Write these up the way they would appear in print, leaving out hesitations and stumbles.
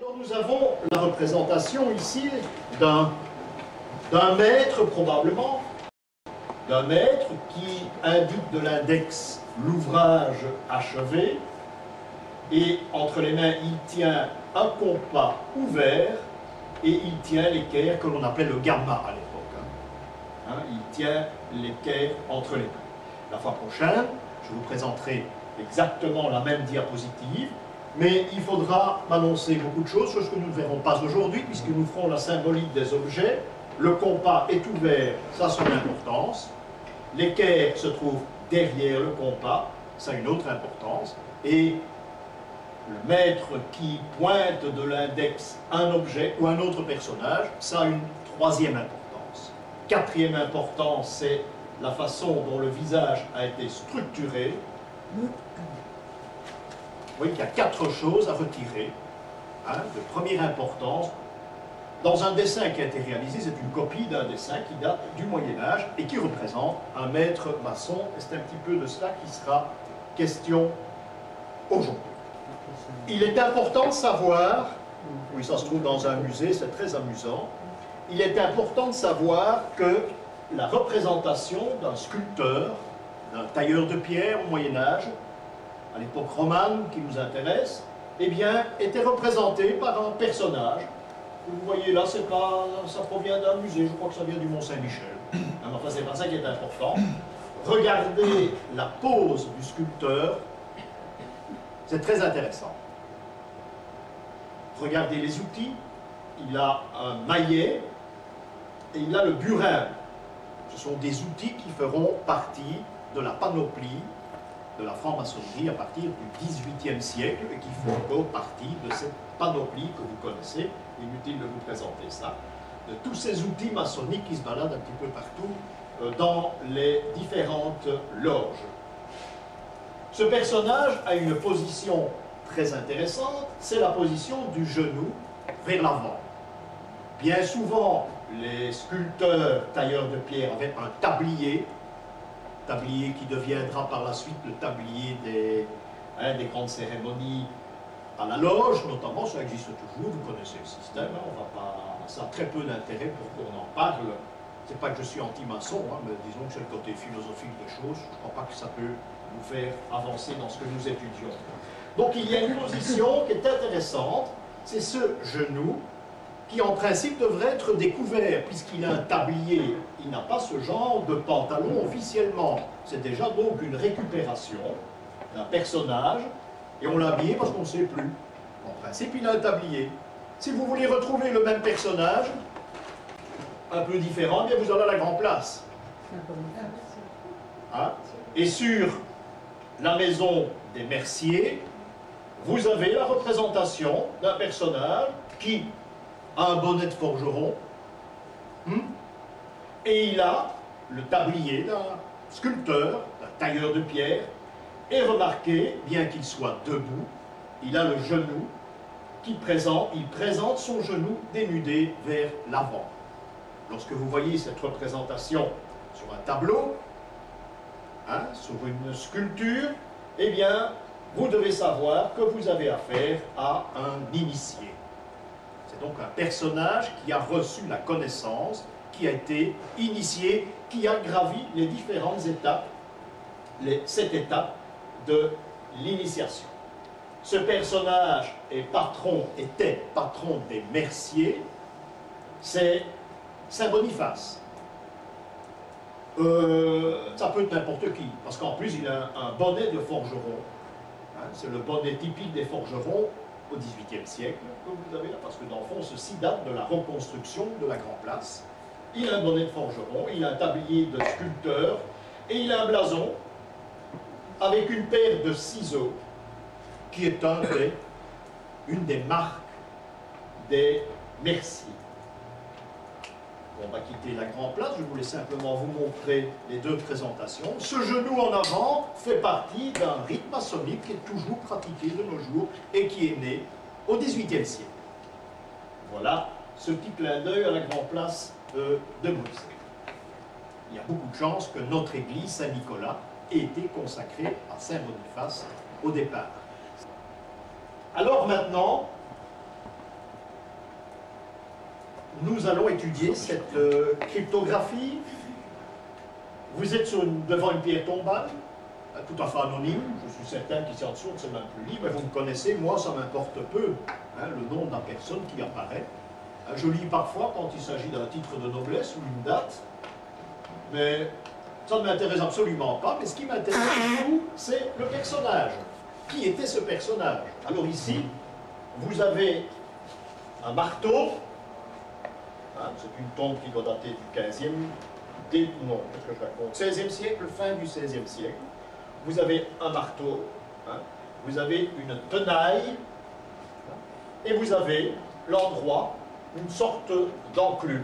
Alors nous avons la représentation ici d'un maître probablement, d'un maître qui indique de l'index l'ouvrage achevé et entre les mains il tient un compas ouvert et il tient l'équerre que l'on appelait le gamma à l'époque. Il tient l'équerre entre les mains. La fois prochaine, je vous présenterai exactement la même diapositive, mais il faudra m'annoncer beaucoup de choses, choses que nous ne verrons pas aujourd'hui, puisque nous ferons la symbolique des objets. Le compas est ouvert, ça a son importance. L'équerre se trouve derrière le compas, ça a une autre importance. Et le maître qui pointe de l'index un objet ou un autre personnage, ça a une troisième importance. Quatrième importance, c'est la façon dont le visage a été structuré. Vous voyez qu'il y a quatre choses à retirer, de première importance. Dans un dessin qui a été réalisé, c'est une copie d'un dessin qui date du Moyen-Âge et qui représente un maître maçon. Et c'est un petit peu de cela qui sera question aujourd'hui. Il est important de savoir, oui, ça se trouve dans un musée, c'est très amusant, il est important de savoir que la représentation d'un sculpteur, d'un tailleur de pierre au Moyen-Âge, à l'époque romane qui nous intéresse, eh bien, était représentée par un personnage. Vous voyez là, ça provient d'un musée, je crois que ça vient du Mont-Saint-Michel. Enfin, c'est pas ça qui est important. Regardez la pose du sculpteur, c'est très intéressant. Regardez les outils, il a un maillet et il a le burin. Ce sont des outils qui feront partie de la panoplie de la franc-maçonnerie à partir du XVIIIe siècle et qui font encore partie de cette panoplie que vous connaissez. Inutile de vous présenter ça. De tous ces outils maçonniques qui se baladent un petit peu partout dans les différentes loges. Ce personnage a une position très intéressante, c'est la position du genou vers l'avant. Bien souvent, les sculpteurs, tailleurs de pierre avaient un tablier qui deviendra par la suite le tablier des grandes cérémonies à la loge, notamment, ça existe toujours, vous connaissez le système, on va pas, ça a très peu d'intérêt pour qu'on en parle. C'est pas que je suis anti-maçon, mais disons que c'est le côté philosophique des choses, je ne crois pas que ça peut nous faire avancer dans ce que nous étudions. Donc il y a une position qui est intéressante, c'est ce genou qui en principe devrait être découvert, puisqu'il a un tablier, il n'a pas ce genre de pantalon officiellement. C'est déjà donc une récupération d'un personnage, et on l'a habillé parce qu'on ne sait plus. En principe, il a un tablier. Si vous voulez retrouver le même personnage, un peu différent, eh bien vous allez à la Grand Place. Et sur la maison des Merciers, vous avez la représentation d'un personnage qui a un bonnet de forgeron, et il a le tablier d'un sculpteur, d'un tailleur de pierre, et remarquez, bien qu'il soit debout, il a le genou il présente son genou dénudé vers l'avant. Lorsque vous voyez cette représentation sur un tableau, sur une sculpture, eh bien, vous devez savoir que vous avez affaire à un initié. C'est donc un personnage qui a reçu la connaissance, qui a été initié, qui a gravi les différentes étapes, les 7 étapes de l'initiation. Ce personnage était patron des Merciers, c'est Saint Boniface. Ça peut être n'importe qui, parce qu'en plus il a un bonnet de forgeron. C'est le bonnet typique des forgerons au XVIIIe siècle, que vous avez là, parce que dans le fond, ceci date de la reconstruction de la Grand Place. Il a un bonnet de forgeron, il a un tablier de sculpteur, et il a un blason avec une paire de ciseaux, qui est une des marques des Merciers. On va quitter la Grand Place, je voulais simplement vous montrer les deux présentations. Ce genou en avant fait partie d'un rite maçonnique qui est toujours pratiqué de nos jours et qui est né au XVIIIe siècle. Voilà ce petit clin d'œil à la Grand Place de Bruxelles. Il y a beaucoup de chances que notre église Saint-Nicolas ait été consacrée à Saint-Boniface au départ. Alors maintenant, nous allons étudier cette cryptographie. Vous êtes devant une pierre tombale, tout à fait anonyme, je suis certain qu'ici en dessous, c'est même plus libre, mais vous me connaissez, moi ça m'importe peu, le nom de la personne qui apparaît. Je lis parfois quand il s'agit d'un titre de noblesse ou une date, mais ça ne m'intéresse absolument pas, mais ce qui m'intéresse surtout, c'est le personnage. Qui était ce personnage? Alors ici, vous avez un marteau, c'est une tombe qui doit dater du 15e, non, qu'est-ce que je raconte, 16e siècle, fin du 16e siècle. Vous avez un marteau, vous avez une tenaille, et vous avez l'endroit, une sorte d'enclume,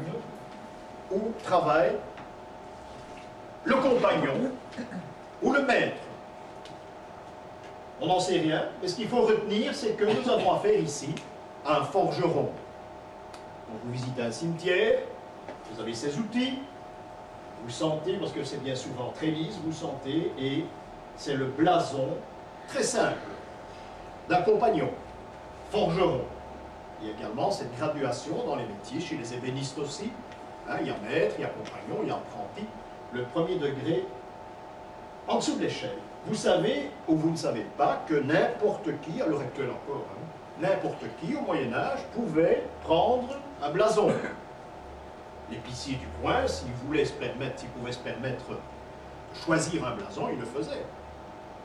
où travaille le compagnon ou le maître. On n'en sait rien, mais ce qu'il faut retenir, c'est que nous avons affaire ici à un forgeron. Donc vous visitez un cimetière, vous avez ses outils, vous sentez, parce que c'est bien souvent très lisse, vous sentez, et c'est le blason très simple d'un compagnon, forgeron. Il y a également cette graduation dans les métiers, chez les ébénistes aussi. Il y a maître, il y a compagnon, il y a apprenti. Le premier degré en dessous de l'échelle. Vous savez, ou vous ne savez pas, que n'importe qui, à l'heure actuelle encore, n'importe qui, au Moyen-Âge, pouvait prendre un blason. L'épicier du coin, s'il pouvait se permettre de choisir un blason, il le faisait.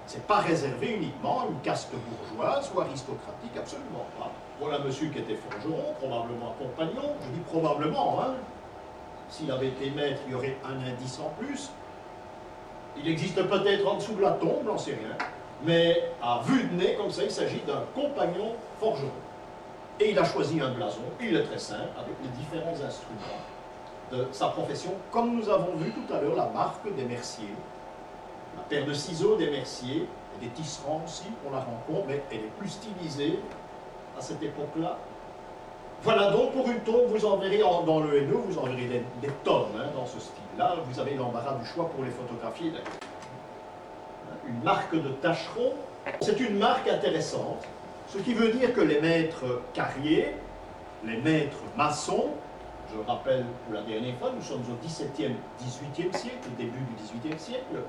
Ce n'est pas réservé uniquement à une caste bourgeoise ou aristocratique, absolument pas. Voilà monsieur qui était forgeron, probablement compagnon, je dis probablement, s'il avait été maître, il y aurait un indice en plus. Il existe peut-être en dessous de la tombe, j'en sais rien, mais à vue de nez, comme ça, il s'agit d'un compagnon forgeron. Et il a choisi un blason, il est très simple, avec les différents instruments de sa profession, comme nous avons vu tout à l'heure la marque des merciers, la paire de ciseaux des merciers, et des tisserands aussi, on la rencontre, mais elle est plus stylisée à cette époque-là. Voilà donc pour une tombe, vous en verrez dans le Hainaut, vous en verrez des tonnes dans ce style-là. Vous avez l'embarras du choix pour les photographier. Une marque de tâcheron, c'est une marque intéressante, ce qui veut dire que les maîtres carriers, les maîtres maçons, je rappelle pour la dernière fois, nous sommes au XVIIe, XVIIIe siècle, au début du XVIIIe siècle,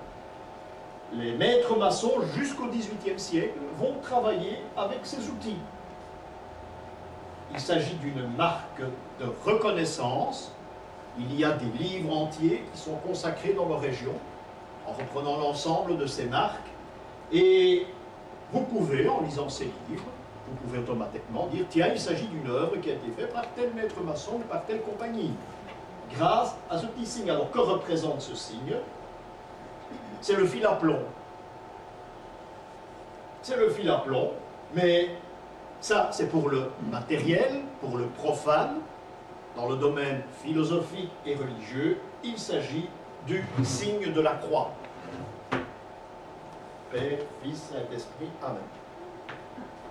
les maîtres maçons jusqu'au XVIIIe siècle vont travailler avec ces outils. Il s'agit d'une marque de reconnaissance. Il y a des livres entiers qui sont consacrés dans leur région, en reprenant l'ensemble de ces marques. Et vous pouvez, en lisant ces livres, vous pouvez automatiquement dire, tiens, il s'agit d'une œuvre qui a été faite par tel maître maçon ou par telle compagnie, grâce à ce petit signe. Alors, que représente ce signe? C'est le fil à plomb. C'est le fil à plomb, mais ça, c'est pour le matériel, pour le profane. Dans le domaine philosophique et religieux, il s'agit du signe de la croix. Père, Fils, Saint-Esprit, Amen.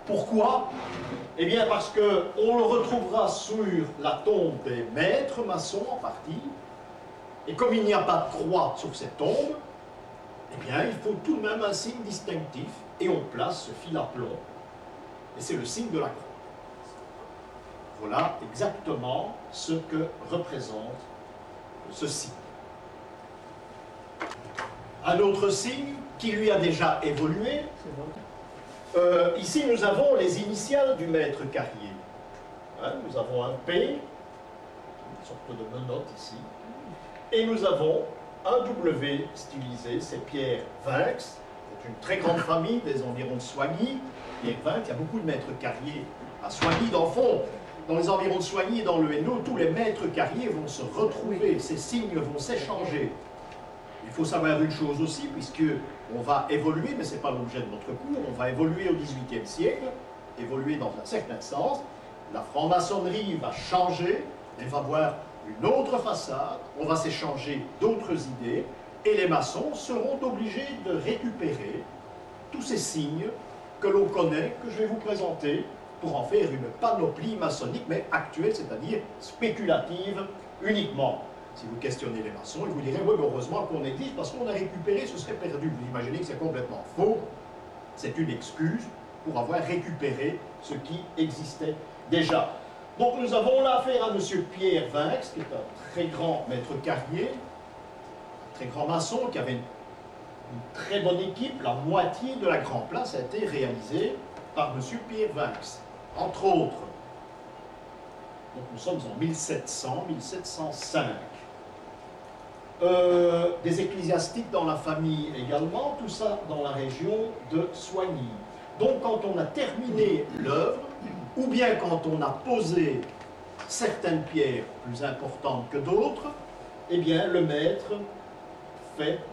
Pourquoi? Eh bien parce qu'on le retrouvera sur la tombe des maîtres maçons en partie, et comme il n'y a pas de croix sur cette tombe, eh bien il faut tout de même un signe distinctif, et on place ce fil à plomb, et c'est le signe de la croix. Voilà exactement ce que représente ce signe. Un autre signe qui lui a déjà évolué, ici nous avons les initiales du maître carrier. Nous avons un P, une sorte de menotte ici, et nous avons un W stylisé, c'est Pierre Vaincre, c'est une très grande famille des environs de Soigny. Pierre Vaincre, il y a beaucoup de maîtres carriers à Soigny, dans le fond. Dans les environs de Soigny et dans le Hainaut, tous les maîtres carriers vont se retrouver, ces signes vont s'échanger. Il faut savoir une chose aussi, puisque on va évoluer, mais ce n'est pas l'objet de notre cours, on va évoluer au XVIIIe siècle, évoluer dans un certain sens, la franc-maçonnerie va changer, elle va voir une autre façade, on va s'échanger d'autres idées, et les maçons seront obligés de récupérer tous ces signes que l'on connaît, que je vais vous présenter, pour en faire une panoplie maçonnique, mais actuelle, c'est-à-dire spéculative uniquement. Si vous questionnez les maçons, ils vous diraient, oui, mais heureusement qu'on existe, parce qu'on a récupéré, ce serait perdu. Vous imaginez que c'est complètement faux. C'est une excuse pour avoir récupéré ce qui existait déjà. Donc nous avons là affaire à M. Pierre Vinx, qui est un très grand maître carrier, un très grand maçon, qui avait une très bonne équipe. La moitié de la Grand Place a été réalisée par M. Pierre Vinx, entre autres. Donc nous sommes en 1700-1705. Des ecclésiastiques dans la famille également, tout ça dans la région de Soigny. Donc quand on a terminé l'œuvre, ou bien quand on a posé certaines pierres plus importantes que d'autres, eh bien le maître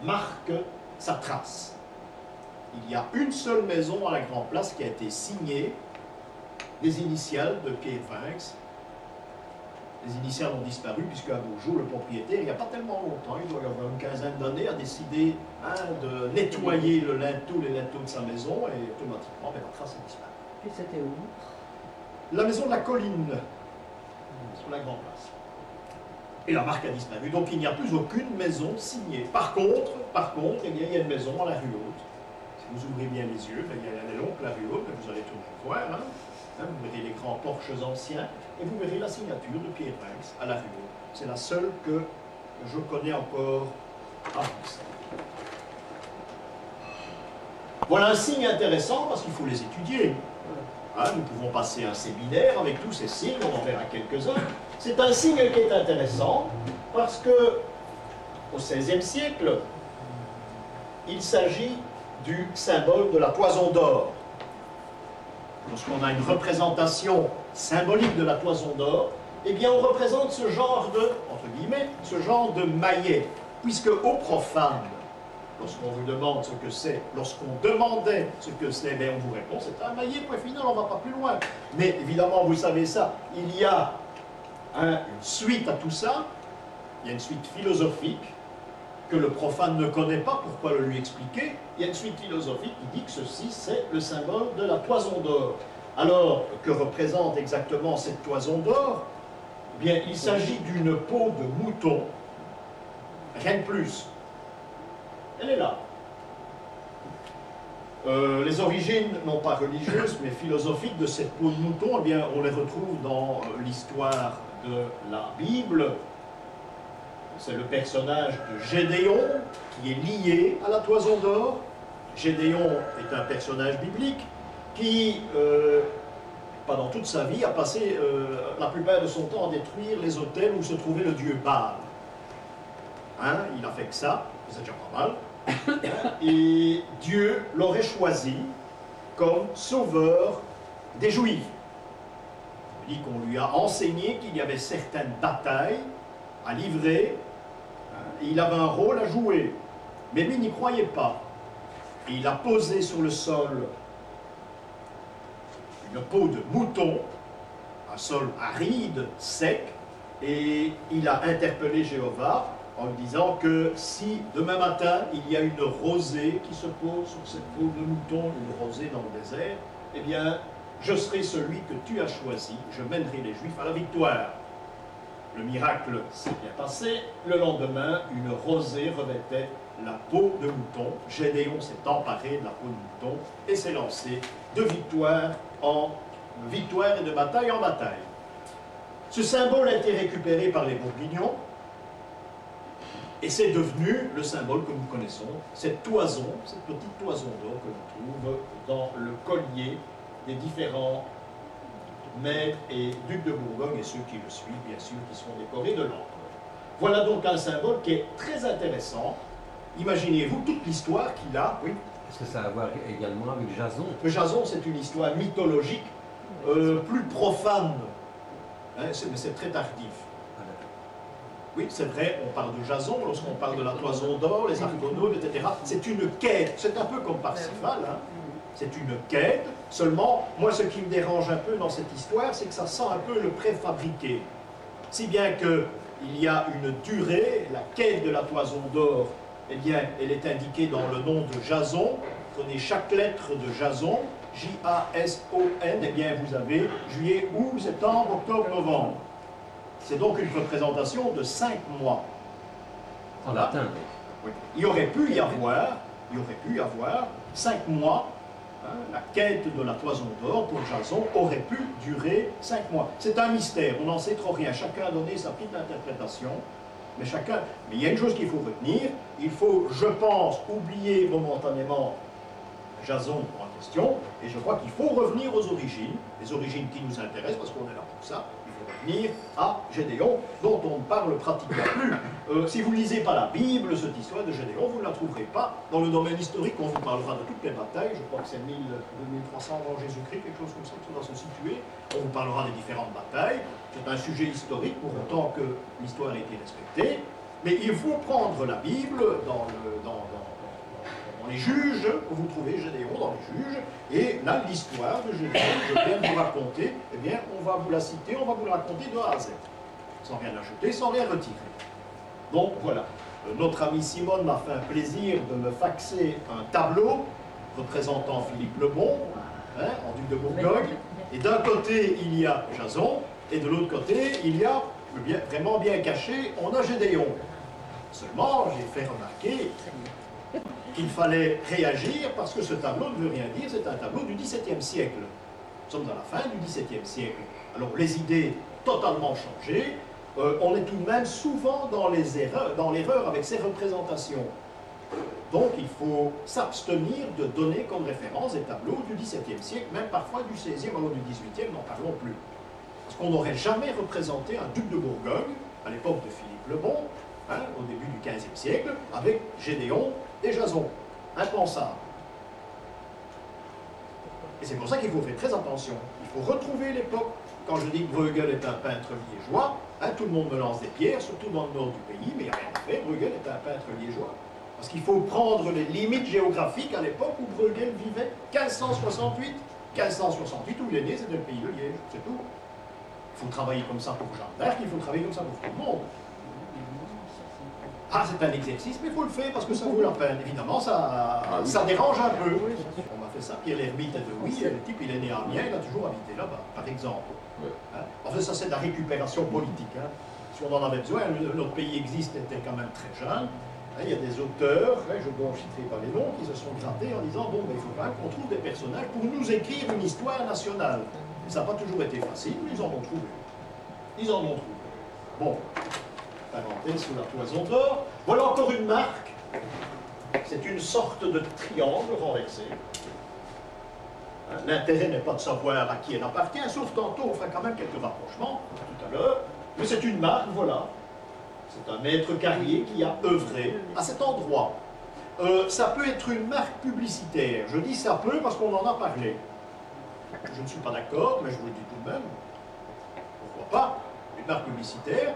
marque sa trace. Il y a une seule maison à la Grand Place qui a été signée, les initiales de Pierre Vinx. Les initiales ont disparu puisque à Beaujeu, le propriétaire, il n'y a pas tellement longtemps, il doit y avoir une quinzaine d'années, a décidé de nettoyer tous les linteaux de sa maison et automatiquement, la trace a disparu. Et c'était où? La maison de la colline, sur la Grand Place. Et la marque a disparu, donc il n'y a plus aucune maison signée. Par contre, eh bien, il y a une maison à la rue Haute. Si vous ouvrez bien les yeux, il y a les longs la rue Haute, vous allez tout de suite voir. Vous verrez les grands porches anciens et vous verrez la signature de Pierre Vinx à la rue Haute. C'est la seule que je connais encore à Bruxelles. Voilà un signe intéressant parce qu'il faut les étudier. Nous pouvons passer un séminaire avec tous ces signes, on en verra quelques-uns. C'est un signe qui est intéressant parce que au XVIe siècle, il s'agit du symbole de la toison d'or. Lorsqu'on a une représentation symbolique de la toison d'or, eh bien on représente ce genre de, entre guillemets, ce genre de maillet, puisque au profane, lorsqu'on vous demande ce que c'est, lorsqu'on demandait ce que c'est, bien on vous répond, c'est un maillet, point final, on ne va pas plus loin. Mais évidemment, vous savez ça, il y a une suite à tout ça, il y a une suite philosophique que le profane ne connaît pas, pourquoi le lui expliquer? Il y a une suite philosophique qui dit que ceci, c'est le symbole de la toison d'or. Alors, que représente exactement cette toison d'or? Eh bien, il s'agit d'une peau de mouton, rien de plus. Elle est là. Les origines, non pas religieuses, mais philosophiques de cette peau de mouton, eh bien, on les retrouve dans l'histoire de la Bible. C'est le personnage de Gédéon qui est lié à la toison d'or. Gédéon est un personnage biblique qui, pendant toute sa vie, a passé la plupart de son temps à détruire les autels où se trouvait le dieu Baal. Il n'a fait que ça, c'est déjà pas mal. Et Dieu l'aurait choisi comme sauveur des Juifs. Il dit qu'on lui a enseigné qu'il y avait certaines batailles à livrer, et il avait un rôle à jouer. Mais lui n'y croyait pas. Et il a posé sur le sol une peau de mouton, un sol aride, sec, et il a interpellé Jéhovah en lui disant que si demain matin il y a une rosée qui se pose sur cette peau de mouton, une rosée dans le désert, eh bien je serai celui que tu as choisi, je mènerai les Juifs à la victoire. Le miracle s'est bien passé, le lendemain une rosée revêtait la peau de mouton, Gédéon s'est emparé de la peau de mouton et s'est lancé de victoire en victoire et de bataille en bataille. Ce symbole a été récupéré par les Bourguignons, et c'est devenu le symbole que nous connaissons, cette toison, cette petite toison d'or que l'on trouve dans le collier des différents maîtres et ducs de Bourgogne et ceux qui le suivent, bien sûr, qui sont décorés de l'ordre. Voilà donc un symbole qui est très intéressant. Imaginez-vous toute l'histoire qu'il a. Oui. Est-ce que ça a à voir également avec Jason? Le Jason, c'est une histoire mythologique, plus profane, mais c'est très tardif. Oui, c'est vrai, on parle de Jason, lorsqu'on parle de la toison d'or, les Argonautes, etc. C'est une quête, c'est un peu comme Parsifal, c'est une quête. Seulement, moi, ce qui me dérange un peu dans cette histoire, c'est que ça sent un peu le préfabriqué. Si bien qu'il y a une durée, la quête de la toison d'or, eh bien, elle est indiquée dans le nom de Jason. Prenez chaque lettre de Jason, J-A-S-O-N, eh bien, vous avez juillet, août, septembre, octobre, novembre. C'est donc une représentation de 5 mois. En latin. Oui. Il aurait pu y avoir 5 mois La quête de la toison d'or pour Jason aurait pu durer 5 mois. C'est un mystère, on n'en sait trop rien. Chacun a donné sa petite interprétation, mais il y a une chose qu'il faut retenir, il faut, je pense, oublier momentanément Jason en question, et je crois qu'il faut revenir aux origines, les origines qui nous intéressent, parce qu'on est là pour ça. Revenir à Gédéon, dont on ne parle pratiquement plus. Si vous ne lisez pas la Bible, cette histoire de Gédéon, vous ne la trouverez pas. Dans le domaine historique, on vous parlera de toutes les batailles, je crois que c'est 2300 avant Jésus-Christ, quelque chose comme ça, qui va se situer. On vous parlera des différentes batailles. C'est un sujet historique, pour autant que l'histoire ait été respectée. Mais il faut prendre la Bible dans les juges, vous trouvez Gédéon dans les juges, et là, l'histoire de Gédéon, je viens de vous raconter, eh bien, on va vous la citer, on va vous la raconter de A à Z, sans rien ajouter, sans rien retirer. Donc, voilà. Notre ami Simone m'a fait un plaisir de me faxer un tableau représentant Philippe le Bon, en duc de Bourgogne, et d'un côté, il y a Jason, et de l'autre côté, il y a, vraiment bien caché, on a Gédéon. Seulement, j'ai fait remarquer qu'il fallait réagir parce que ce tableau ne veut rien dire, c'est un tableau du XVIIe siècle. Nous sommes à la fin du XVIIe siècle. Alors les idées totalement changées, on est tout de même souvent dans l'erreur avec ces représentations. Donc il faut s'abstenir de donner comme référence des tableaux du XVIIe siècle, même parfois du XVIe, alors du XVIIIe, n'en parlons plus. Parce qu'on n'aurait jamais représenté un duc de Bourgogne, à l'époque de Philippe le Bon, au début du XVe siècle, avec Gédéon et Jason. Impensable. Et c'est pour ça qu'il faut faire très attention. Il faut retrouver l'époque. Quand je dis que Bruegel est un peintre liégeois, tout le monde me lance des pierres, surtout dans le nord du pays, mais il n'y a rien à faire. Bruegel est un peintre liégeois. Parce qu'il faut prendre les limites géographiques à l'époque où Bruegel vivait, 1568. 1568, où il est né, c'était le pays de Liège, c'est tout. Il faut travailler comme ça pour Jeanne d'Arc, il faut travailler comme ça pour tout le monde. Ah, c'est un exercice, mais il faut le faire parce que ça vaut la peine. Évidemment, ça dérange un peu. On m'a fait ça. Pierre l'ermite est de oui, le type, il est né à Amiens, il a toujours habité là-bas, par exemple. En fait, ça, c'est de la récupération politique. Si on en avait besoin, notre pays existe, était quand même très jeune. Il y a des auteurs, je ne citerai pas les noms, qui se sont grattés en disant bon, ben, il faut quand même qu'on trouve des personnages pour nous écrire une histoire nationale. Et ça n'a pas toujours été facile, mais ils en ont trouvé. Ils en ont trouvé. Bon. Parenthèse sous la toison d'or. Voilà encore une marque. C'est une sorte de triangle renversé. L'intérêt n'est pas de savoir à qui elle appartient, sauf tantôt on fera quand même quelques rapprochements tout à l'heure. Mais c'est une marque, voilà. C'est un maître carrier qui a œuvré à cet endroit. Ça peut être une marque publicitaire. Je dis ça peut parce qu'on en a parlé. Je ne suis pas d'accord, mais je vous le dis tout de même. Pourquoi pas? Une marque publicitaire.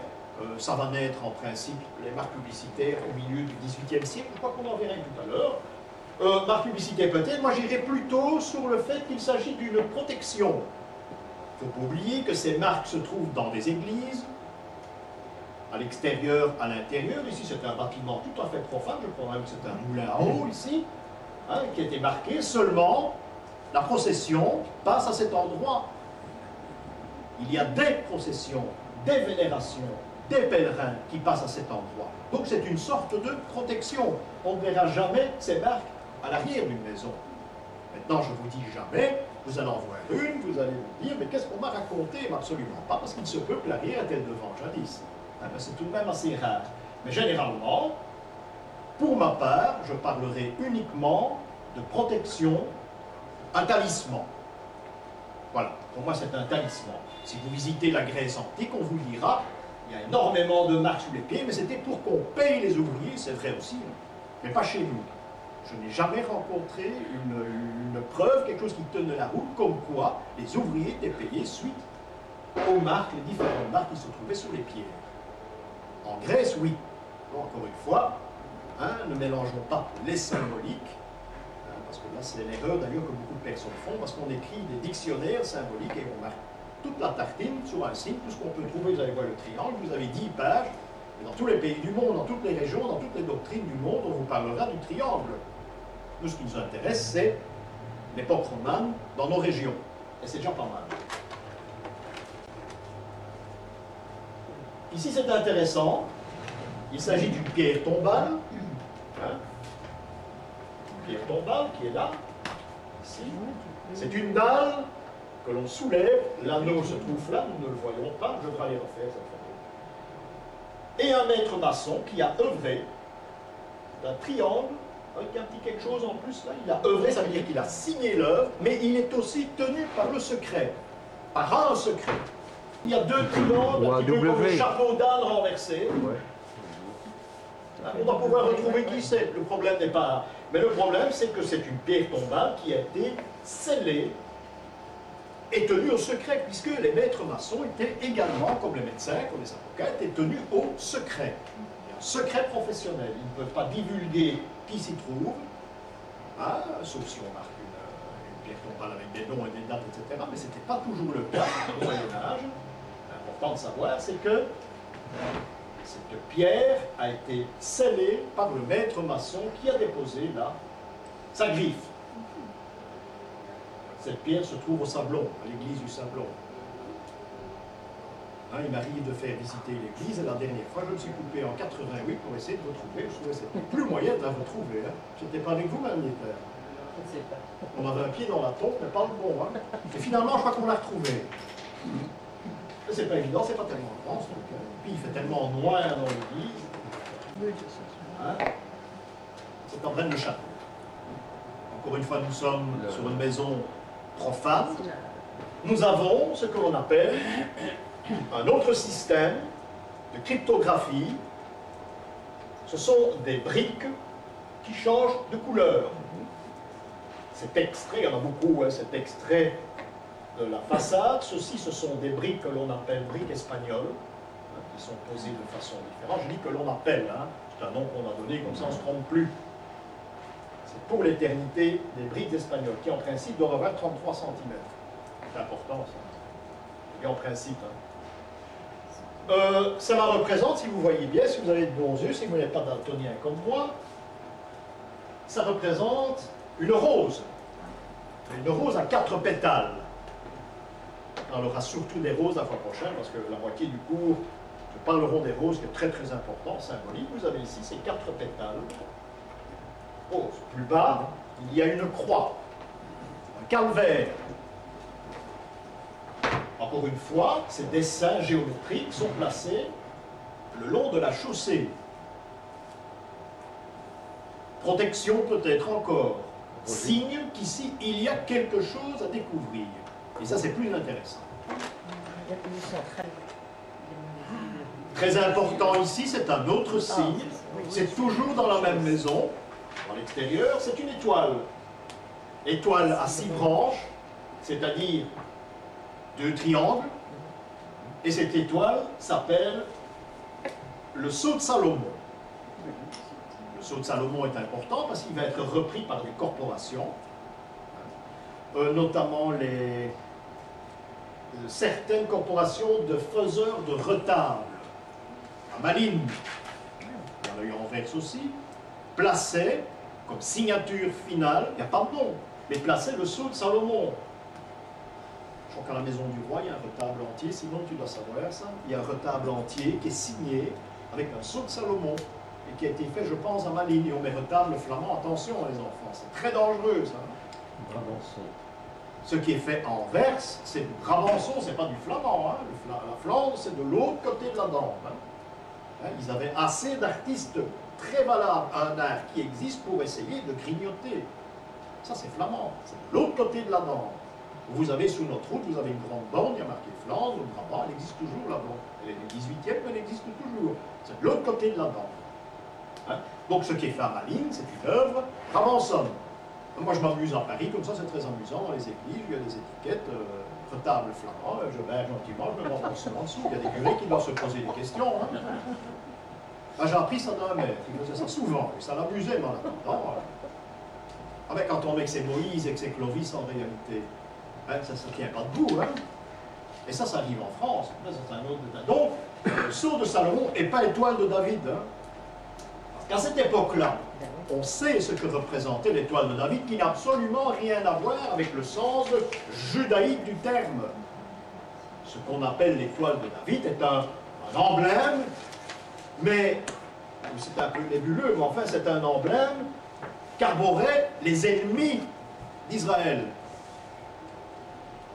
Ça va naître en principe, les marques publicitaires au milieu du XVIIIe siècle, je crois qu'on en verra tout à l'heure. Marque publicitaire peut-être, moi j'irai plutôt sur le fait qu'il s'agit d'une protection. Il ne faut pas oublier que ces marques se trouvent dans des églises, à l'extérieur, à l'intérieur. Ici c'est un bâtiment tout à fait profane, je crois même que c'est un moulin à eau ici, qui a été marqué, seulement la procession passe à cet endroit. Il y a des processions, des vénérations, des pèlerins qui passent à cet endroit. Donc c'est une sorte de protection. On ne verra jamais ces marques à l'arrière d'une maison. Maintenant, je vous dis jamais, vous allez en voir une, vous allez vous dire, mais qu'est-ce qu'on m'a raconté? Absolument pas, parce qu'il se peut que l'arrière était devant jadis. C'est tout de même assez rare. Mais généralement, pour ma part, je parlerai uniquement de protection, un talisman. Voilà, pour moi c'est un talisman. Si vous visitez la Grèce antique, on vous le dira, il y a énormément de marques sous les pieds, mais c'était pour qu'on paye les ouvriers, c'est vrai aussi, mais pas chez nous. Je n'ai jamais rencontré une preuve, quelque chose qui tenait la route, comme quoi les ouvriers étaient payés suite aux marques, les différentes marques qui se trouvaient sur les pierres. En Grèce, oui. Donc, encore une fois, ne mélangeons pas les symboliques, parce que là c'est l'erreur d'ailleurs que beaucoup de personnes font, parce qu'on écrit des dictionnaires symboliques et on marque toute la tartine sur un signe, tout ce qu'on peut trouver, vous allez voir le triangle, vous avez 10 pages, et dans tous les pays du monde, dans toutes les régions, dans toutes les doctrines du monde, on vous parlera du triangle. Nous, ce qui nous intéresse, c'est l'époque romane dans nos régions. Et c'est déjà pas mal. Ici, c'est intéressant. Il s'agit d'une pierre tombale. Une pierre tombale qui est là. ici. C'est une dalle que l'on soulève, l'anneau se trouve là, nous ne le voyons pas, je devrais aller refaire cette photo. Et un maître maçon qui a œuvré d'un triangle, avec un petit quelque chose en plus là, il a œuvré, ça veut dire qu'il a signé l'œuvre, mais il est aussi tenu par le secret, par un secret. Il y a deux triangles, un petit peu comme le chapeau d'âne renversé. On doit pouvoir retrouver qui c'est, le problème n'est pas... Mais le problème, c'est que c'est une pierre tombale qui a été scellée et tenue au secret, puisque les maîtres maçons étaient également, comme les médecins, comme les avocats, étaient tenus au secret. Un secret professionnel. Ils ne peuvent pas divulguer qui s'y trouve, hein, sauf si on marque une pierre tombale avec des noms et des dates, etc. Mais ce n'était pas toujours le cas au Moyen-Âge. L'important de savoir, c'est que cette pierre a été scellée par le maître maçon qui a déposé là sa griffe. Cette pierre se trouve au Sablon, à l'église du Sablon. Hein, il m'arrive de faire visiter l'église et la dernière fois, je me suis coupé en 88 pour essayer de retrouver. Je trouvais que c'était plus moyen de la retrouver. Hein. J'étais pas avec vous, Mme Nieter. On avait un pied dans la tombe, mais pas le bon. Hein. Et finalement, je crois qu'on l'a retrouvé. C'est pas évident, c'est pas tellement grand ce truc. Puis il fait tellement noir dans l'église. Hein? C'est en train de château. Encore une fois, nous sommes sur une maison profane. Nous avons ce que l'on appelle un autre système de cryptographie. Ce sont des briques qui changent de couleur. C'est extrait, il y en a beaucoup, hein, c'est extrait de la façade. Ceci, ce sont des briques que l'on appelle briques espagnoles, hein, qui sont posées de façon différente. Je dis que l'on appelle, hein, c'est un nom qu'on a donné, comme ça on ne se trompe plus. C'est pour l'éternité des briques espagnoles, qui en principe doivent avoir 33 cm. C'est important ça. Et en principe. Hein. Cela représente, si vous voyez bien, si vous avez de bons yeux, si vous n'êtes pas daltonien comme moi, ça représente une rose. Une rose à 4 pétales. On aura surtout des roses la fois prochaine, parce que la moitié du cours, nous parlerons des roses, qui est très très important, symbolique. Vous avez ici ces 4 pétales. Rose. Plus bas, il y a une croix, un calvaire. Encore une fois, ces dessins géométriques sont placés le long de la chaussée. Protection peut-être encore. Signe qu'ici, il y a quelque chose à découvrir. Et ça, c'est plus intéressant. Très important ici, c'est un autre signe. C'est toujours dans la même maison. À l'extérieur, c'est une étoile. Étoile à 6 branches, c'est-à-dire 2 triangles. Et cette étoile s'appelle le sceau de Salomon. Le sceau de Salomon est important parce qu'il va être repris par des corporations, notamment certaines corporations de faiseurs de retables. À Malines, il y en a eu en Anvers aussi, plaçaient comme signature finale, il n'y a pas de nom, mais plaçaient le sceau de Salomon. Je crois qu'à la maison du roi, il y a un retable entier, sinon tu dois savoir ça. Il y a un retable entier qui est signé avec un sceau de Salomon et qui a été fait, je pense, à Malines. Et on met retable flamand, attention les enfants, c'est très dangereux ça. Brabançon. Ce qui est fait en Anvers, c'est du Brabançon, c'est pas du flamand. Hein. La Flandre, c'est de l'autre côté de la Dent. Hein. Ils avaient assez d'artistes très valables, un art qui existe pour essayer de grignoter. Ça, c'est flamand, c'est de l'autre côté de la Dent. Vous avez sous notre route, vous avez une grande bande, il y a marqué Flandre, le Brabant, elle existe toujours la bande. Elle est du 18e, mais elle existe toujours. C'est de l'autre côté de la bande. Hein? Donc ce qui est fait à Malines, c'est une œuvre brabançonne. Moi je m'amuse à Paris, comme ça c'est très amusant, dans les églises, il y a des étiquettes, retable flamand, je vais gentiment, je me brabançonne en dessous. Il y a des curés qui doivent se poser des questions. Hein? Ah, j'ai appris ça d'un maître, il faisait ça souvent, et ça l'amusait, mais en attendant. Ah ben, quand on met que c'est Moïse et que c'est Clovis en réalité, hein, ça ne tient pas debout. Hein. Et ça arrive en France. C'est un autre détail. Donc, le sceau de Salomon n'est pas l'étoile de David. Hein. Parce qu'à cette époque-là, on sait ce que représentait l'étoile de David, qui n'a absolument rien à voir avec le sens judaïque du terme. Ce qu'on appelle l'étoile de David est un emblème, mais c'est un peu nébuleux, mais enfin c'est un emblème qu'arboraient les ennemis d'Israël.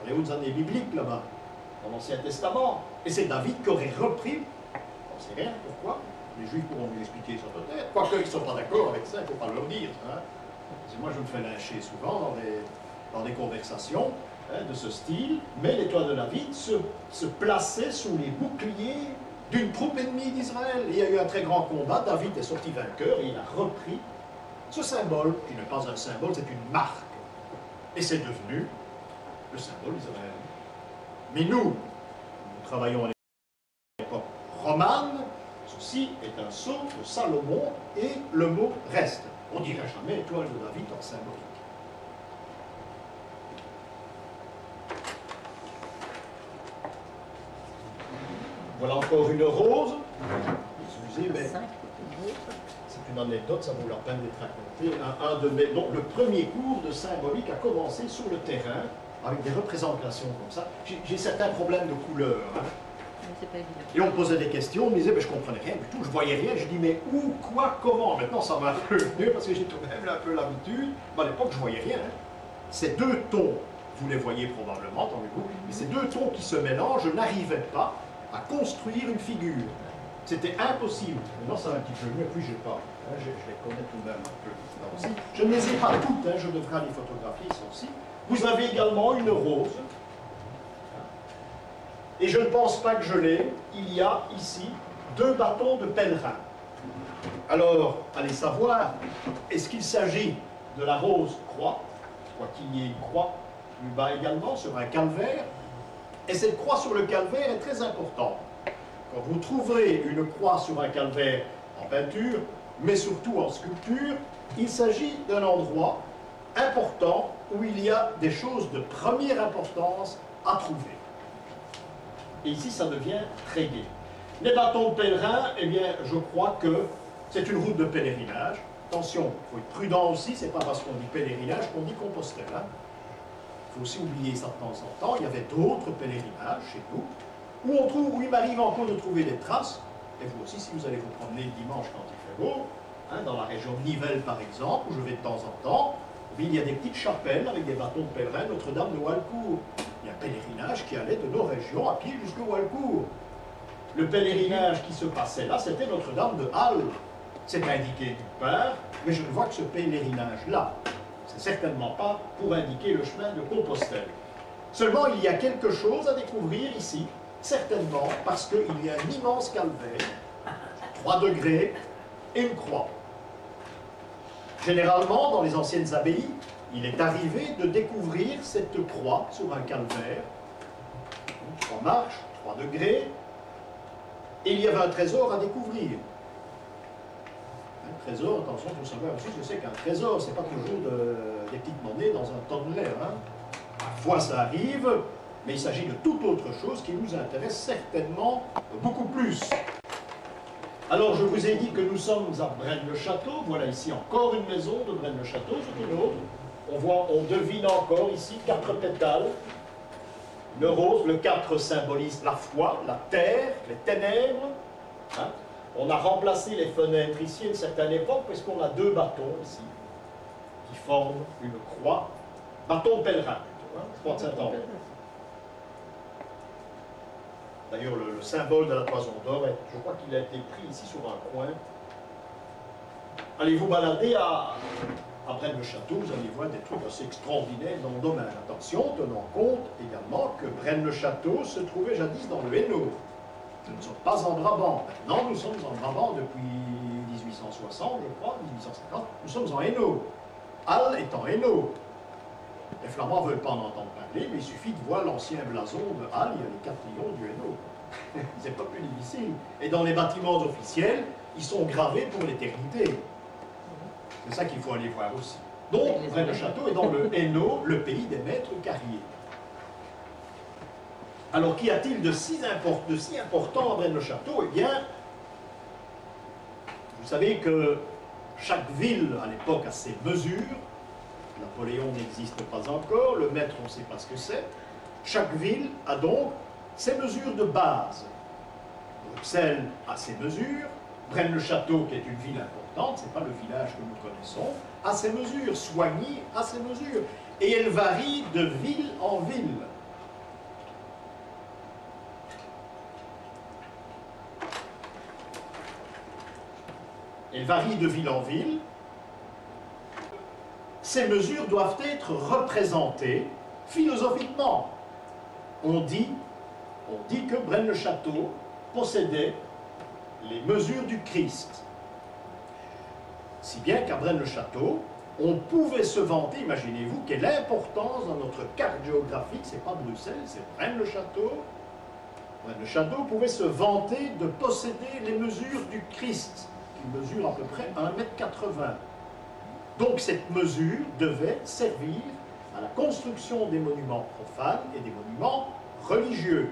Dans les hautes années bibliques, là-bas, dans l'Ancien Testament. Et c'est David qui aurait repris, on ne sait rien pourquoi, les Juifs pourront lui expliquer ça peut-être, quoique ils ne sont pas d'accord avec ça, il ne faut pas leur dire. Hein. Parce que moi, je me fais lyncher souvent dans des conversations de ce style, mais l'étoile de David se plaçait sous les boucliers d'une troupe ennemie d'Israël. Il y a eu un très grand combat, David est sorti vainqueur et il a repris ce symbole, qui n'est pas un symbole, c'est une marque. Et c'est devenu le symbole d'Israël. Mais nous travaillons à l'époque romane, ceci est un sceau de Salomon et le mot reste. On ne dirait jamais étoile de David en symbolique. Voilà encore une rose. Excusez, mais c'est une anecdote, ça vaut la peine d'être raconté. Donc, le premier cours de symbolique a commencé sur le terrain, avec des représentations comme ça. J'ai certains problèmes de couleur. Hein. Et on me posait des questions, on me disait, mais je ne comprenais rien du tout, je ne voyais rien. Je dis, mais où, quoi, comment? Maintenant, ça m'a un peu venu, parce que j'ai tout de même un peu l'habitude. Mais à l'époque, je ne voyais rien. Hein. Ces deux tons, vous les voyez probablement, entendez-vous, mais ces deux tons qui se mélangent, je n'arrivais pas à construire une figure. C'était impossible. Maintenant, ça va un petit peu mieux, puis je n'ai pas. Hein, je les connais tout de même un peu. Aussi. Je ne les ai pas toutes, hein, je devrais les photographier, ça aussi. Vous avez également une rose. Et je ne pense pas que je l'ai. Il y a ici 2 bâtons de pèlerin. Alors, allez savoir, est-ce qu'il s'agit de la rose croix, quoi qu'il y ait une croix plus bas également, sur un calvaire. Et cette croix sur le calvaire est très importante. Quand vous trouverez une croix sur un calvaire en peinture, mais surtout en sculpture, il s'agit d'un endroit important où il y a des choses de première importance à trouver. Et ici, ça devient très gai. Les bâtons de pèlerin, eh bien, je crois que c'est une route de pèlerinage. Attention, il faut être prudent aussi, c'est pas parce qu'on dit pèlerinage qu'on dit Compostelle. Hein. Il faut aussi oublier ça de temps en temps. Il y avait d'autres pèlerinages chez nous, où il m'arrive encore de trouver des traces, et vous aussi, si vous allez vous promener le dimanche quand il fait beau, hein, dans la région de Nivelles par exemple, où je vais de temps en temps, il y a des petites chapelles avec des bâtons de pèlerin, Notre-Dame de Walcourt. Il y a un pèlerinage qui allait de nos régions à pied jusqu'au Walcourt. Le pèlerinage qui se passait là, c'était Notre-Dame de Halle. C'est indiqué nulle part, mais je ne vois que ce pèlerinage-là. C'est certainement pas pour indiquer le chemin de Compostelle. Seulement, il y a quelque chose à découvrir ici, certainement, parce qu'il y a un immense calvaire, 3 degrés, et une croix. Généralement, dans les anciennes abbayes, il est arrivé de découvrir cette croix sur un calvaire. 3 marches, 3 degrés, et il y avait un trésor à découvrir. Un trésor, attention, il faut savoir aussi ce que c'est qu'un trésor, c'est pas toujours des petites monnaies dans un tonnelet. Hein. Parfois ça arrive, mais il s'agit de toute autre chose qui nous intéresse certainement beaucoup plus. Alors, je vous ai dit que nous sommes à Braine-le-Château. Voilà ici encore une maison de Braine-le-Château, c'est une autre. On devine encore ici 4 pétales. Le rose, le 4 symbolise la foi, la terre, les ténèbres. Hein. On a remplacé les fenêtres ici à une certaine époque, puisqu'on a 2 bâtons ici, qui forment une croix. Bâton de pèlerin, plutôt, hein, croix de Saint-André. D'ailleurs, le symbole de la toison d'or, je crois qu'il a été pris ici sur un coin. Allez vous balader à Braine-le-Château, vous allez voir des trucs assez extraordinaires dans le domaine. Attention, tenant compte également que Braine-le-Château se trouvait jadis dans le Hainaut. Nous ne sommes pas en Brabant. Maintenant, nous sommes en Brabant depuis 1860, je crois, 1850. Nous sommes en Hainaut. Halle est en Hainaut. Les Flamands ne veulent pas en entendre parler, mais il suffit de voir l'ancien blason de Halle, il y a les 4 lions du Hainaut. C'est pas plus difficile. Et dans les bâtiments officiels, ils sont gravés pour l'éternité. C'est ça qu'il faut aller voir aussi. Donc, Braine-le-Château est dans le Hainaut, le pays des maîtres carriers. Alors, qu'y a-t-il de si important à Braine-le-Château? Eh bien, vous savez que chaque ville, à l'époque, a ses mesures. Napoléon n'existe pas encore, le mètre, on ne sait pas ce que c'est. Chaque ville a donc ses mesures de base. Bruxelles a ses mesures, Braine-le-Château, qui est une ville importante, ce n'est pas le village que nous connaissons, a ses mesures, Soigny a ses mesures, et elles varient de ville en ville. Elles varient de ville en ville. Ces mesures doivent être représentées philosophiquement. On dit que Braine-le-Château possédait les mesures du Christ. Si bien qu'à Braine-le-Château, on pouvait se vanter, imaginez-vous, quelle importance dans notre carte géographique, c'est pas Bruxelles, c'est Braine-le-Château. Braine-le-Château pouvait se vanter de posséder les mesures du Christ, qui mesure à peu près 1,80 m. Donc cette mesure devait servir à la construction des monuments profanes et des monuments religieux.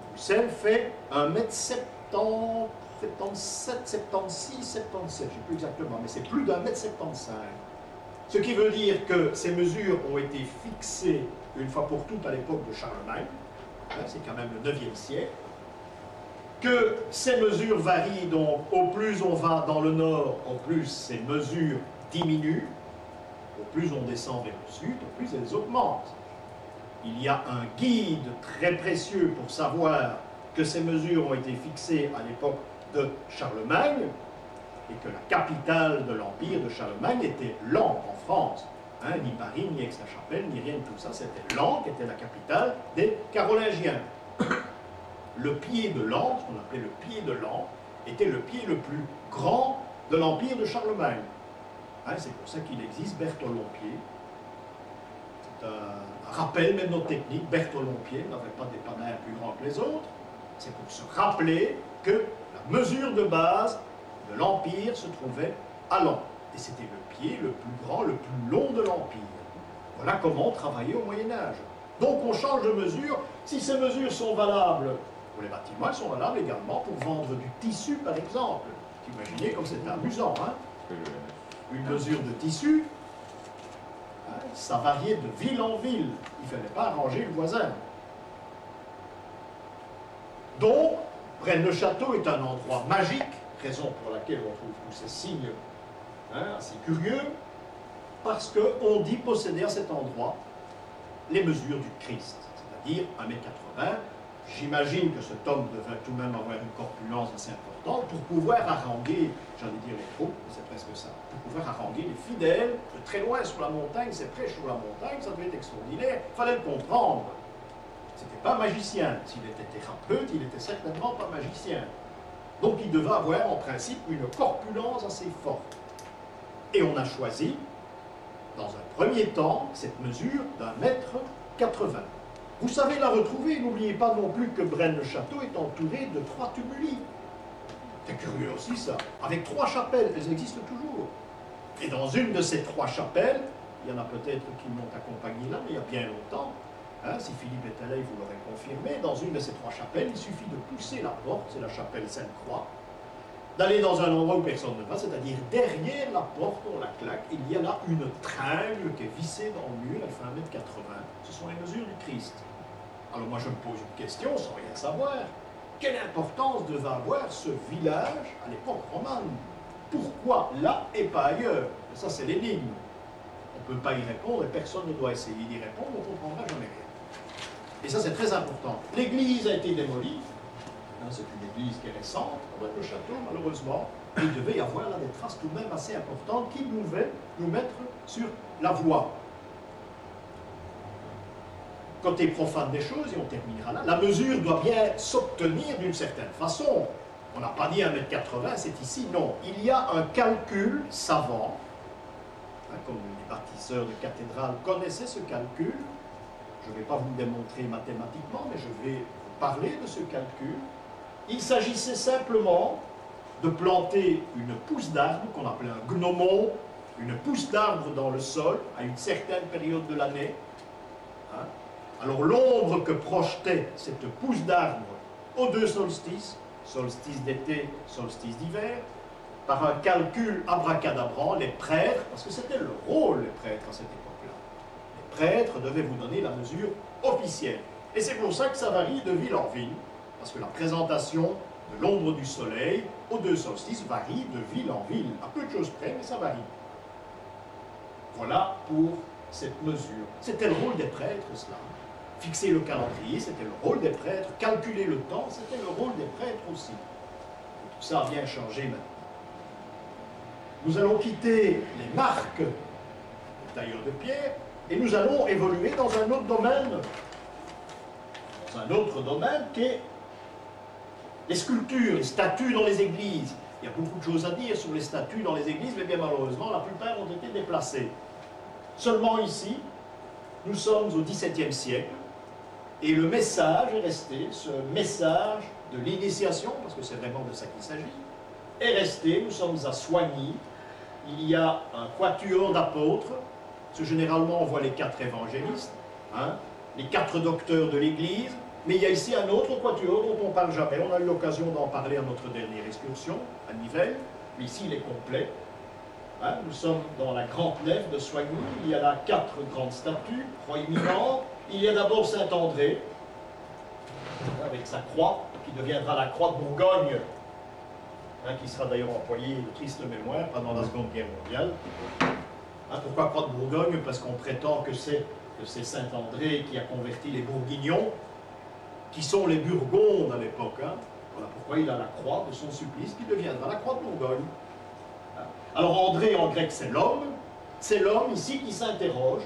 Bruxelles fait 1,77 m, 77, 76, 77, je ne sais plus exactement, mais c'est plus d'1,75 m. Ce qui veut dire que ces mesures ont été fixées une fois pour toutes à l'époque de Charlemagne, c'est quand même le 9e siècle, que ces mesures varient, donc au plus on va dans le nord, au plus ces mesures diminuent, au plus on descend vers le sud, au plus elles augmentent. Il y a un guide très précieux pour savoir que ces mesures ont été fixées à l'époque de Charlemagne, et que la capitale de l'empire de Charlemagne était Laon, en France. Ni Paris, ni Aix-la-Chapelle, ni rien de tout ça, c'était Laon qui était la capitale des Carolingiens. Le pied de Laon, ce qu'on appelait le pied de Laon, était le pied le plus grand de l'empire de Charlemagne. C'est pour ça qu'il existe Bertholon-Pied. C'est un rappel mémotechnique, Bertholon-Pied n'avait pas des panneaux plus grands que les autres. C'est pour se rappeler que la mesure de base de l'Empire se trouvait à Laon. Et c'était le pied le plus grand, le plus long de l'Empire. Voilà comment on travaillait au Moyen-Âge. Donc on change de mesure. Si ces mesures sont valables pour les bâtiments, elles sont valables également pour vendre du tissu, par exemple. Imaginez comme c'est amusant, Une mesure de tissu, ça variait de ville en ville. Il ne fallait pas arranger le voisin. Donc, Braine-le-Château est un endroit magique, raison pour laquelle on trouve tous ces signes assez curieux, parce qu'on dit posséder à cet endroit les mesures du Christ, c'est-à-dire 1,80 m. J'imagine que cet homme devait tout de même avoir une corpulence assez importante pour pouvoir haranguer, j'allais dire les troupes, c'est presque ça, pour pouvoir haranguer les fidèles de très loin sur la montagne, c'est près sur la montagne, ça devait être extraordinaire, il fallait le comprendre. C'était pas magicien, s'il était thérapeute, il n'était certainement pas magicien. Donc il devait avoir en principe une corpulence assez forte. Et on a choisi, dans un premier temps, cette mesure d'1,80 m. Vous savez la retrouver, n'oubliez pas non plus que Braine-le-Château est entouré de 3 tumuli. C'est curieux aussi ça, avec 3 chapelles, elles existent toujours. Et dans une de ces 3 chapelles, il y en a peut-être qui m'ont accompagné là, mais il y a bien longtemps, si Philippe était là, il vous l'aurait confirmé, dans une de ces 3 chapelles, il suffit de pousser la porte, c'est la chapelle Sainte-Croix, d'aller dans un endroit où personne ne va, c'est-à-dire derrière la porte, on la claque, il y a là une tringle qui est vissée dans le mur, elle fait 1,80 m, ce sont les mesures du Christ. Alors moi je me pose une question sans rien savoir. Quelle importance devait avoir ce village à l'époque romane? Pourquoi là et pas ailleurs? Et ça c'est l'énigme. On ne peut pas y répondre et personne ne doit essayer d'y répondre, on ne comprendra jamais rien. Et ça c'est très important. L'église a été démolie. C'est une église qui est récente, avec le château malheureusement. Et il devait y avoir là des traces tout de même assez importantes qui pouvaient nous mettre sur la voie. Côté profane des choses, et on terminera là, la mesure doit bien s'obtenir d'une certaine façon. On n'a pas dit 1,80 m, c'est ici, non. Il y a un calcul savant, comme les bâtisseurs de cathédrales connaissaient ce calcul. Je ne vais pas vous le démontrer mathématiquement, mais je vais vous parler de ce calcul. Il s'agissait simplement de planter une pousse d'arbre, qu'on appelait un gnomon, une pousse d'arbre dans le sol, à une certaine période de l'année. Alors l'ombre que projetait cette pousse d'arbre aux 2 solstices, solstice d'été, solstice d'hiver, par un calcul abracadabrant, les prêtres, parce que c'était le rôle des prêtres à cette époque-là, les prêtres devaient vous donner la mesure officielle. Et c'est pour ça que ça varie de ville en ville, parce que la présentation de l'ombre du soleil aux deux solstices varie de ville en ville. À peu de choses près, mais ça varie. Voilà pour cette mesure. C'était le rôle des prêtres, cela. Fixer le calendrier, c'était le rôle des prêtres. Calculer le temps, c'était le rôle des prêtres aussi. Tout ça a bien changé maintenant. Nous allons quitter les marques des tailleurs de pierre et nous allons évoluer dans un autre domaine. Dans un autre domaine qui est les sculptures, les statues dans les églises. Il y a beaucoup de choses à dire sur les statues dans les églises, mais bien malheureusement, la plupart ont été déplacées. Seulement ici, nous sommes au XVIIe siècle, et le message est resté, ce message de l'initiation, parce que c'est vraiment de ça qu'il s'agit, est resté. Nous sommes à Soigny, il y a un quatuor d'apôtres, parce que généralement on voit les 4 évangélistes, hein, les 4 docteurs de l'Église, mais il y a ici un autre quatuor dont on ne parle jamais. On a eu l'occasion d'en parler à notre dernière excursion, à Nivelles, mais ici il est complet. Hein, nous sommes dans la grande nef de Soigny, il y a là 4 grandes statues, proéminentes. Il y a d'abord Saint-André, avec sa croix, qui deviendra la croix de Bourgogne, hein, qui sera d'ailleurs employée de triste mémoire pendant la Seconde Guerre mondiale. Hein, pourquoi croix de Bourgogne? Parce qu'on prétend que c'est Saint-André qui a converti les Bourguignons, qui sont les Burgondes à l'époque. Hein. Voilà pourquoi il a la croix de son supplice, qui deviendra la croix de Bourgogne. Alors André en grec c'est l'homme ici qui s'interroge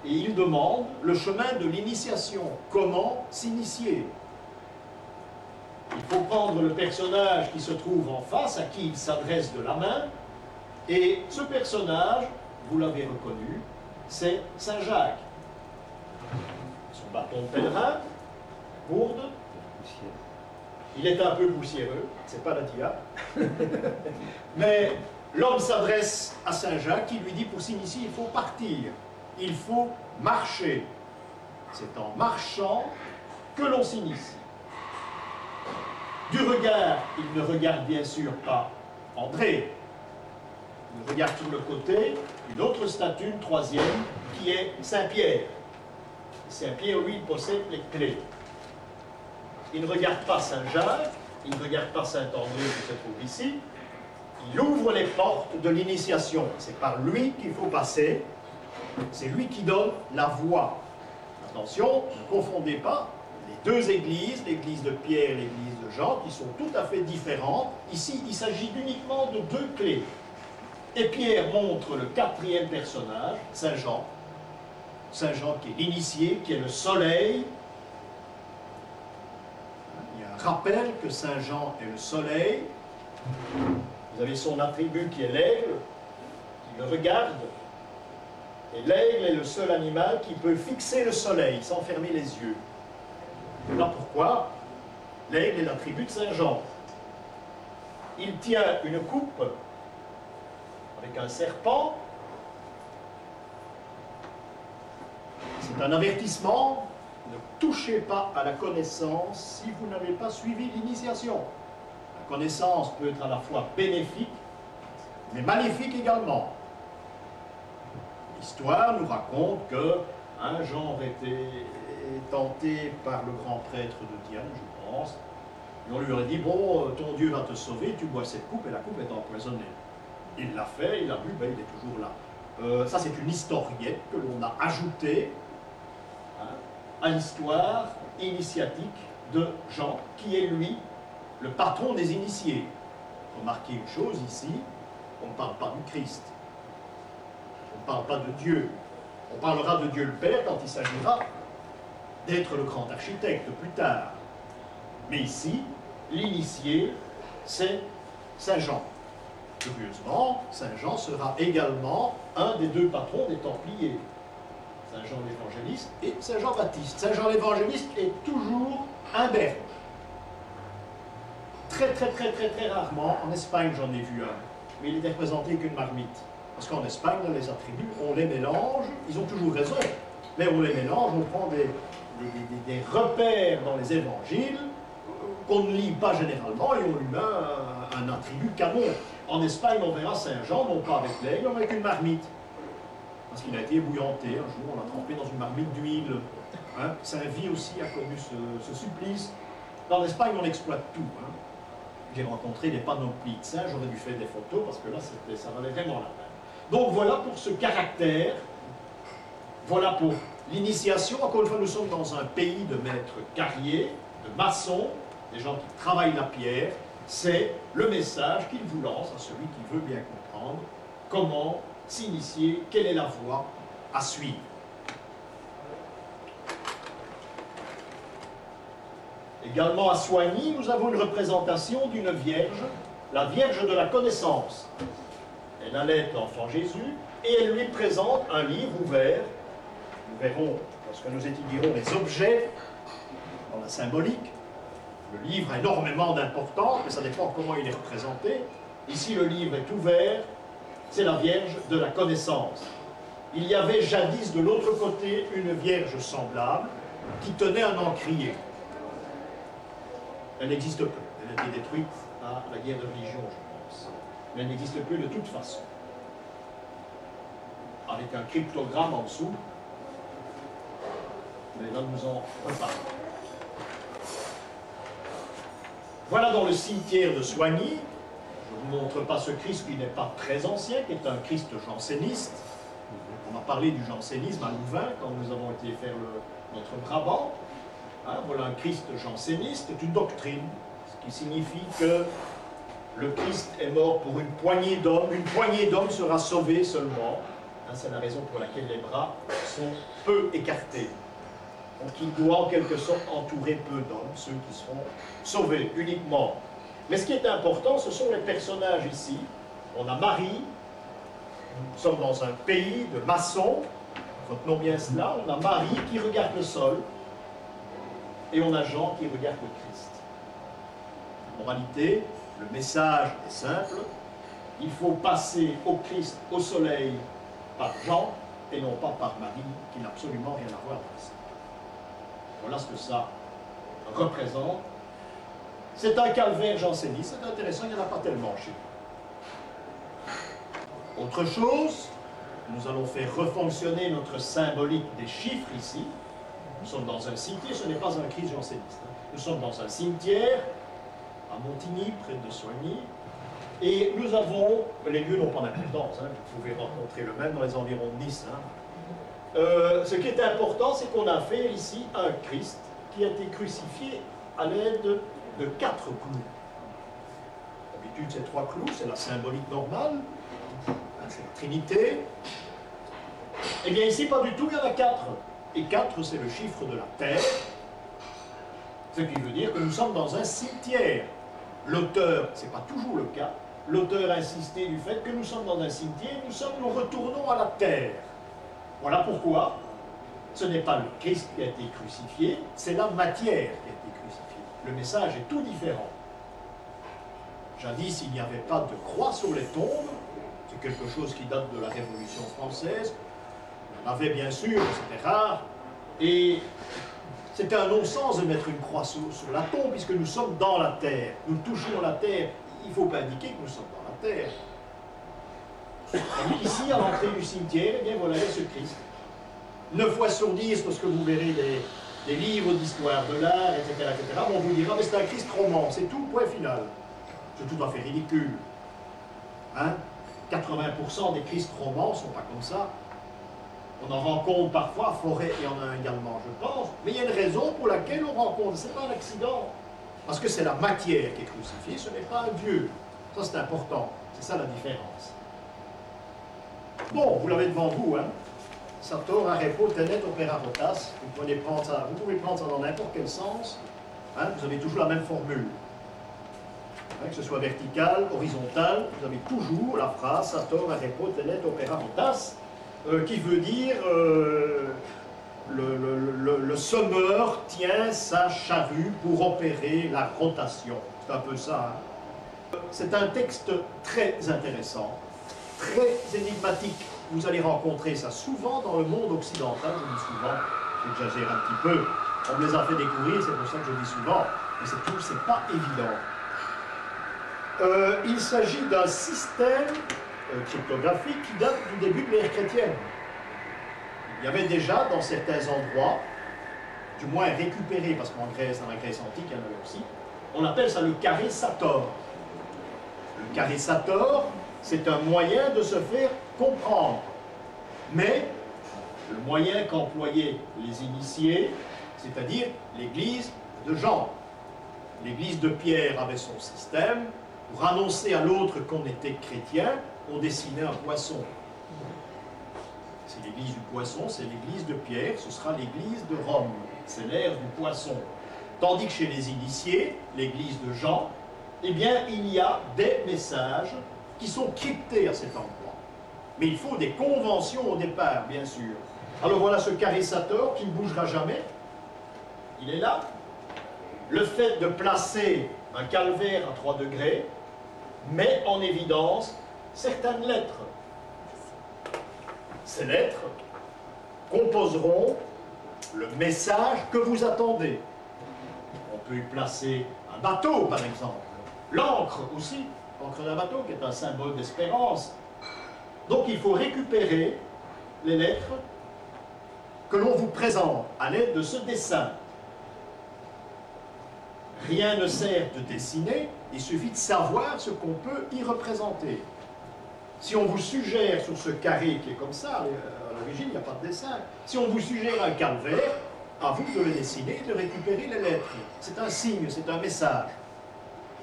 et il demande le chemin de l'initiation, comment s'initier. Il faut prendre le personnage qui se trouve en face, à qui il s'adresse de la main, et ce personnage, vous l'avez reconnu, c'est Saint Jacques. Son bâton de pèlerin, gourde, il est un peu poussiéreux, c'est pas la dia, mais l'homme s'adresse à Saint Jacques qui lui dit pour s'initier, il faut partir, il faut marcher. C'est en marchant que l'on s'initie. Du regard, il ne regarde bien sûr pas André. Il regarde sur le côté une autre statue, une troisième, qui est Saint-Pierre. Saint-Pierre, lui, il possède les clés. Il ne regarde pas Saint-Jacques, il ne regarde pas Saint-André qui se trouve ici. Il ouvre les portes de l'initiation. C'est par lui qu'il faut passer. C'est lui qui donne la voie. Attention, ne confondez pas les deux églises, l'église de Pierre et l'église de Jean, qui sont tout à fait différentes. Ici, il s'agit uniquement de 2 clés. Et Pierre montre le 4e personnage, Saint Jean. Saint Jean qui est l'initié, qui est le soleil. Il y a un rappel que Saint Jean est le soleil. Vous avez son attribut qui est l'aigle, qui le regarde. Et l'aigle est le seul animal qui peut fixer le soleil sans fermer les yeux. Voilà pourquoi l'aigle est l'attribut de Saint Jean. Il tient une coupe avec un serpent. C'est un avertissement. Ne touchez pas à la connaissance si vous n'avez pas suivi l'initiation. La connaissance peut être à la fois bénéfique, mais maléfique également. L'histoire nous raconte que Jean aurait été tenté par le grand prêtre de Diane, je pense, et on lui aurait dit, bon, ton Dieu va te sauver, tu bois cette coupe, et la coupe est empoisonnée. Il l'a fait, il a bu, ben, il est toujours là. Ça, c'est une historiette que l'on a ajoutée à l'histoire initiatique de Jean, qui est lui, le patron des initiés. Remarquez une chose ici, on ne parle pas du Christ. On ne parle pas de Dieu. On parlera de Dieu le Père quand il s'agira d'être le grand architecte plus tard. Mais ici, l'initié, c'est Saint Jean. Curieusement, Saint Jean sera également un des 2 patrons des Templiers. Saint Jean l'Évangéliste et Saint Jean Baptiste. Saint Jean l'Évangéliste est toujours un berge. Très rarement, en Espagne j'en ai vu un, mais il était représenté qu'une marmite. Parce qu'en Espagne, dans les attributs, on les mélange, ils ont toujours raison, mais on les mélange, on prend des repères dans les évangiles qu'on ne lit pas généralement et on lui met un attribut canon. En Espagne, on verra Saint Jean, non pas avec l'aigle, mais avec une marmite. Parce qu'il a été ébouillanté, un jour on l'a trempé dans une marmite d'huile. Hein. Saint Vie aussi a connu ce supplice. Dans l'Espagne, on exploite tout. Hein. j'ai rencontré des panoplies de saints, j'aurais dû faire des photos parce que là, ça valait vraiment la peine. Donc voilà pour ce caractère, voilà pour l'initiation. Encore une fois, nous sommes dans un pays de maîtres carriers, de maçons, des gens qui travaillent la pierre. C'est le message qu'il vous lance à celui qui veut bien comprendre comment s'initier, quelle est la voie à suivre. Également à Soigny, nous avons une représentation d'une vierge, la Vierge de la connaissance. Elle allait l'enfant Jésus et elle lui présente un livre ouvert. Nous verrons, lorsque nous étudierons les objets dans la symbolique, le livre a énormément d'importance, mais ça dépend comment il est représenté. Ici, le livre est ouvert, c'est la Vierge de la connaissance. Il y avait jadis de l'autre côté une Vierge semblable qui tenait un encrier. Elle n'existe plus. Elle a été détruite à la guerre de religion, je pense. Mais elle n'existe plus de toute façon. Avec un cryptogramme en dessous. Mais là, nous en reparlons. Voilà dans le cimetière de Soigny. Je ne vous montre pas ce Christ qui n'est pas très ancien, qui est un Christ janséniste. On a parlé du jansénisme à Louvain quand nous avons été faire notre Brabant. Hein, voilà un Christ janséniste, c'est une doctrine, ce qui signifie que le Christ est mort pour une poignée d'hommes sera sauvée seulement. Hein, c'est la raison pour laquelle les bras sont peu écartés. Donc il doit en quelque sorte entourer peu d'hommes, ceux qui seront sauvés uniquement. Mais ce qui est important, ce sont les personnages ici. On a Marie, nous sommes dans un pays de maçons, retenons bien cela, on a Marie qui regarde le sol, et on a Jean qui regarde le Christ. Moralité, le message est simple, il faut passer au Christ, au soleil, par Jean, et non pas par Marie, qui n'a absolument rien à voir avec ça. Voilà ce que ça représente. C'est un calvaire janséniste, c'est intéressant, il n'y en a pas tellement chez nous. Autre chose, nous allons faire refonctionner notre symbolique des chiffres ici. Nous sommes dans un cimetière, ce n'est pas un Christ janséniste. Nous sommes dans un cimetière, à Montigny, près de Soigny, et nous avons, les lieux n'ont pas d'importance, hein, vous pouvez rencontrer le même dans les environs de Nice. Hein. Ce qui est important, c'est qu'on a fait ici un Christ qui a été crucifié à l'aide de 4 clous. D'habitude, c'est 3 clous, c'est la symbolique normale, hein, c'est la Trinité. Eh bien ici, pas du tout, il y en a 4. Et 4, c'est le chiffre de la terre, ce qui veut dire que nous sommes dans un cimetière. L'auteur, ce n'est pas toujours le cas, l'auteur a insisté du fait que nous sommes dans un cimetière, nous retournons à la terre. Voilà pourquoi ce n'est pas le Christ qui a été crucifié, c'est la matière qui a été crucifiée. Le message est tout différent. Jadis, il n'y avait pas de croix sur les tombes, c'est quelque chose qui date de la Révolution française. On avait bien sûr, c'était rare, et c'était un non-sens de mettre une croix sur la tombe, puisque nous sommes dans la terre. Nous touchons la terre, il ne faut pas indiquer que nous sommes dans la terre. Et ici, à l'entrée du cimetière, eh bien voilà ce Christ. 9 fois sur 10, lorsque vous verrez des livres d'histoire de l'art, etc., on vous dira, mais c'est un Christ roman, c'est tout, point final. C'est tout à fait ridicule. Hein? 80% des Christ romans ne sont pas comme ça. On en rencontre parfois à Forêt, et on en a également, je pense, mais il y a une raison pour laquelle on rencontre, ce n'est pas un accident. Parce que c'est la matière qui est crucifiée, ce n'est pas un Dieu. Ça, c'est important. C'est ça la différence. Bon, vous l'avez devant vous, hein. Sator, arepo, tenet, opera, rotas. Vous pouvez prendre ça dans n'importe quel sens. Hein, vous avez toujours la même formule. Hein, que ce soit vertical, horizontal, vous avez toujours la phrase Sator, arepo, tenet, opera, rotas, qui veut dire le semeur tient sa charrue pour opérer la rotation. C'est un peu ça. Hein. C'est un texte très intéressant, très énigmatique. Vous allez rencontrer ça souvent dans le monde occidental, je dis souvent, j'exagère un petit peu, on me les a fait découvrir, c'est pour ça que je dis souvent, mais c'est pas évident. Il s'agit d'un système cryptographique qui date du début de l'ère chrétienne. Il y avait déjà dans certains endroits, du moins récupérés, parce qu'en Grèce, dans la Grèce antique, il y en avait aussi, On appelle ça le carré Sator. Le carré Sator, c'est un moyen de se faire comprendre. Mais le moyen qu'employaient les initiés, c'est-à-dire l'église de Jean. L'église de Pierre avait son système. Pour annoncer à l'autre qu'on était chrétien, on dessinait un poisson. C'est l'église du poisson, c'est l'église de Pierre, ce sera l'église de Rome. C'est l'ère du poisson. Tandis que chez les initiés, l'église de Jean, eh bien, il y a des messages qui sont cryptés à cet endroit. Mais il faut des conventions au départ, bien sûr. Alors voilà ce carré Sator qui ne bougera jamais. Il est là. Le fait de placer un calvaire à 3 degrés met en évidence certaines lettres. Ces lettres composeront le message que vous attendez. On peut y placer un bateau, par exemple. L'ancre aussi, l'ancre d'un bateau, qui est un symbole d'espérance. Donc il faut récupérer les lettres que l'on vous présente à l'aide de ce dessin. Rien ne sert de dessiner, il suffit de savoir ce qu'on peut y représenter. Si on vous suggère sur ce carré qui est comme ça, à l'origine il n'y a pas de dessin, si on vous suggère un calvaire, à vous de le dessiner et de récupérer les lettres. C'est un signe, c'est un message.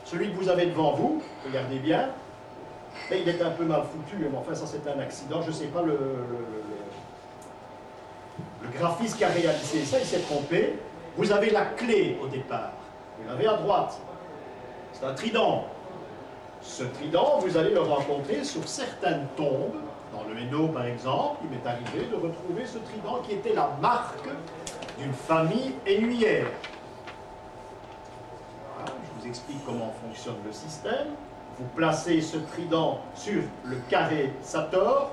Celui que vous avez devant vous, regardez bien, mais il est un peu mal foutu, mais enfin ça c'est un accident, je ne sais pas le graphiste qui a réalisé ça, il s'est trompé. Vous avez la clé au départ, vous l'avez à droite, c'est un trident. Ce trident, vous allez le rencontrer sur certaines tombes, dans le Hainaut par exemple, il m'est arrivé de retrouver ce trident qui était la marque d'une famille hainouière. Voilà, je vous explique comment fonctionne le système. Vous placez ce trident sur le carré Sator,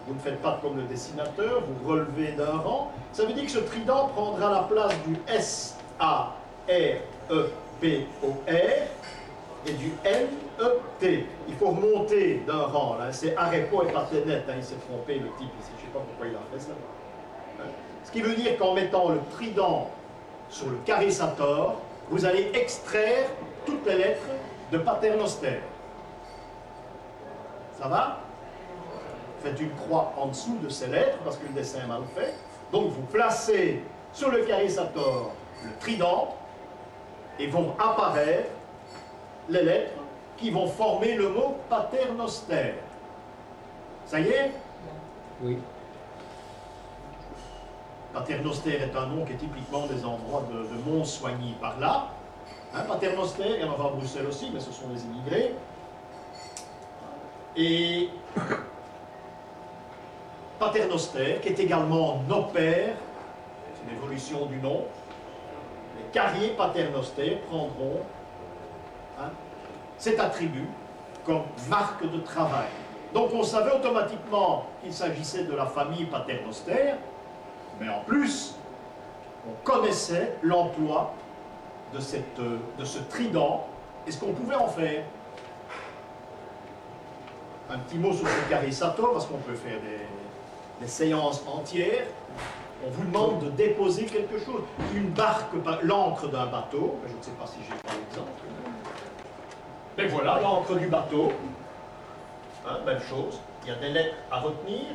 vous ne faites pas comme le dessinateur, vous relevez d'un rang. Ça veut dire que ce trident prendra la place du S-A-R-E-P-O-R et du N-E-T. Il faut remonter d'un rang, là. C'est Arepo et pas net, hein. Il s'est trompé le type ici, je ne sais pas pourquoi il a fait ça. Ce qui veut dire qu'en mettant le trident sur le carré Sator, vous allez extraire toutes les lettres de Paternoster. Ça va? Faites une croix en dessous de ces lettres, parce que le dessin est mal fait. Donc vous placez sur le carré Sator le trident, et vont apparaître les lettres qui vont former le mot Paternoster. Ça y est? Oui. Paternoster est un nom qui est typiquement des endroits de Mont-Soigny par là. Hein, Paternoster, il y en aura à Bruxelles aussi, mais ce sont des immigrés. Et Paternoster, qui est également Nopère, c'est l'évolution du nom. Les carriers Paternoster prendront cet attribut comme marque de travail. Donc on savait automatiquement qu'il s'agissait de la famille Paternoster, mais en plus, on connaissait l'emploi de ce trident et ce qu'on pouvait en faire. Un petit mot sur ce carré Sator, parce qu'on peut faire des séances entières. On vous demande de déposer quelque chose. Une barque, l'ancre d'un bateau, je ne sais pas si j'ai pas l'exemple. Mais voilà, l'ancre du bateau. Hein, même chose. Il y a des lettres à retenir.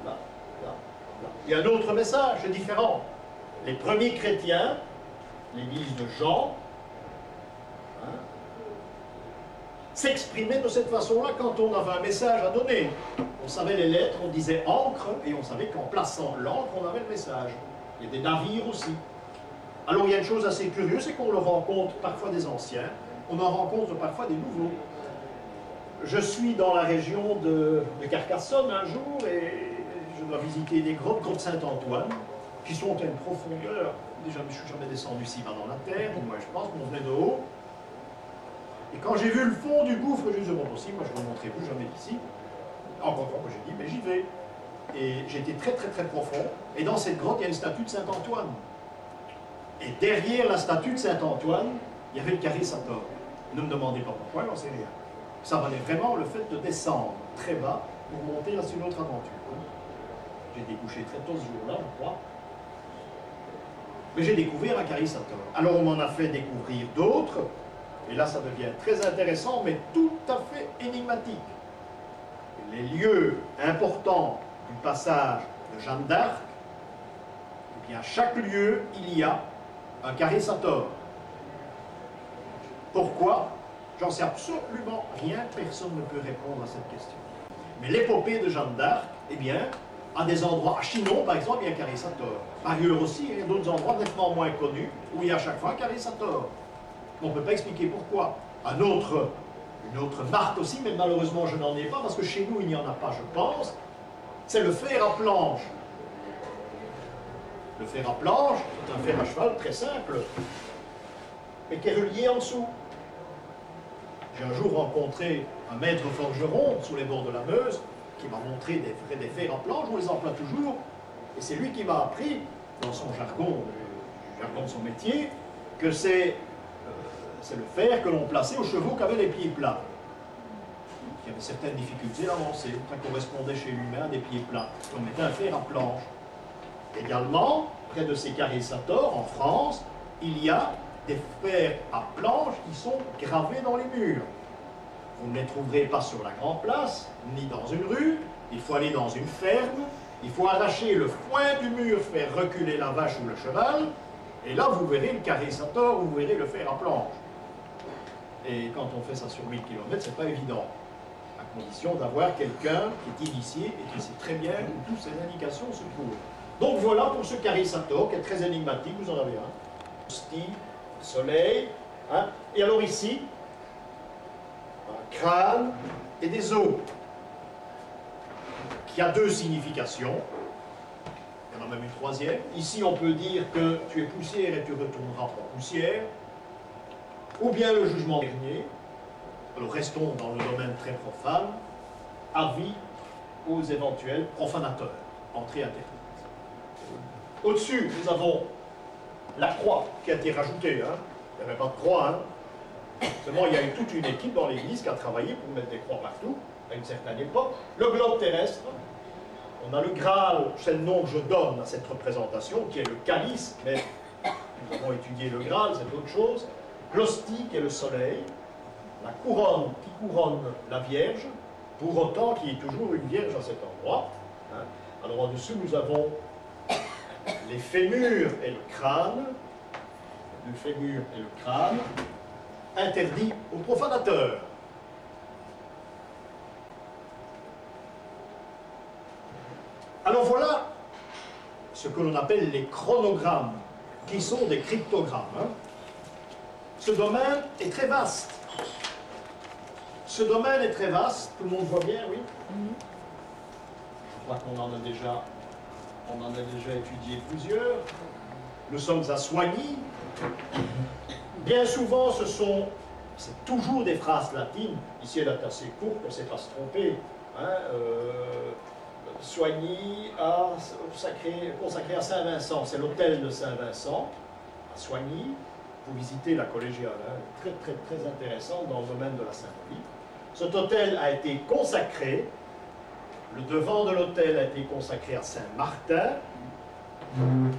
Là, là, là. Il y a un autre message, c'est différent. Les premiers chrétiens, l'église de Jean, hein, s'exprimaient de cette façon-là quand on avait un message à donner. On savait les lettres, on disait encre, et on savait qu'en plaçant l'encre, on avait le message. Il y a des navires aussi. Alors il y a une chose assez curieuse, c'est qu'on le rencontre parfois des anciens, on en rencontre parfois des nouveaux. Je suis dans la région de Carcassonne un jour, et je dois visiter des grottes Saint-Antoine, qui sont à une profondeur, déjà je ne suis jamais descendu si bas dans la terre, moi je pense qu'on venait de haut. Et quand j'ai vu le fond du gouffre, j'ai dit, bon aussi, moi je ne remonterai plus jamais d'ici. Encore une fois, j'ai dit, mais j'y vais. Et j'étais très très très profond. Et dans cette grotte, il y a une statue de Saint-Antoine. Et derrière la statue de Saint-Antoine, il y avait le carré Sator. Ne me demandez pas pourquoi, j'en sais rien. Ça valait vraiment le fait de descendre très bas pour monter là sur une autre aventure. J'ai découché très tôt ce jour-là, je crois. Mais j'ai découvert un charissator. Alors on m'en a fait découvrir d'autres, et là ça devient très intéressant, mais tout à fait énigmatique. Les lieux importants du passage de Jeanne d'Arc, eh bien à chaque lieu, il y a un charissator. Pourquoi? J'en sais absolument rien, personne ne peut répondre à cette question. Mais l'épopée de Jeanne d'Arc, eh bien, à des endroits, à Chinon par exemple, il y a un charissator. Ailleurs aussi, il y a d'autres endroits nettement moins connus, où il y a à chaque fois un charissator. On ne peut pas expliquer pourquoi. Une autre marque aussi, mais malheureusement je n'en ai pas, parce que chez nous il n'y en a pas, je pense, c'est le fer à planche. Le fer à planche, c'est un fer à cheval très simple, mais qui est relié en dessous. J'ai un jour rencontré un maître forgeron sous les bords de la Meuse qui m'a montré des fers à planche, on les emploie toujours, et c'est lui qui m'a appris, dans son jargon, le jargon de son métier, que c'est le fer que l'on plaçait aux chevaux qui avaient les pieds plats. Il y avait certaines difficultés à avancer, ça correspondait chez l'humain à des pieds plats. On mettait un fer à planche. Également, près de ces charissator, en France, il y a des fers à planche qui sont gravés dans les murs. Vous ne les trouverez pas sur la grande place, ni dans une rue. Il faut aller dans une ferme, il faut arracher le foin du mur, faire reculer la vache ou le cheval, et là vous verrez le charissator, vous verrez le fer à planche. Et quand on fait ça sur 1000 km, c'est pas évident, à condition d'avoir quelqu'un qui est initié et qui sait très bien où toutes ces indications se trouvent. Donc voilà pour ce charissator qui est très énigmatique, vous en avez un. Hostie, soleil, hein. Et alors ici, un crâne et des os, qui a deux significations. Il y en a même une troisième. Ici, on peut dire que tu es poussière et tu retourneras en poussière, ou bien le jugement dernier. Alors restons dans le domaine très profane, avis aux éventuels profanateurs, entrée interdite. Au-dessus, nous avons la croix qui a été rajoutée. Hein. Il n'y avait pas de croix. Hein. Seulement, il y a eu toute une équipe dans l'église qui a travaillé pour mettre des croix partout, à une certaine époque. Le globe terrestre, on a le Graal, c'est le nom que je donne à cette représentation, qui est le calice, mais nous avons étudié le Graal, c'est autre chose. L'hostie, qui est le soleil, la couronne qui couronne la Vierge, pour autant qu'il y ait toujours une Vierge à cet endroit. Hein. Alors en dessous, nous avons les fémurs et le crâne, interdits aux profanateurs. Alors voilà ce que l'on appelle les chronogrammes, qui sont des cryptogrammes. Hein. Ce domaine est très vaste. Ce domaine est très vaste, tout le monde voit bien, oui? Je crois qu'on en a déjà étudié plusieurs. Nous sommes à Soigny. Bien souvent, c'est toujours des phrases latines. Ici, elle est assez courte, on ne s'est pas se tromper. Hein, Soigny, consacré à Saint-Vincent. C'est l'hôtel de Saint-Vincent, à Soigny. Vous visitez la collégiale, hein, très, très, très intéressant dans le domaine de la symbolique. Cet hôtel a été consacré, le devant de l'hôtel a été consacré à Saint-Martin.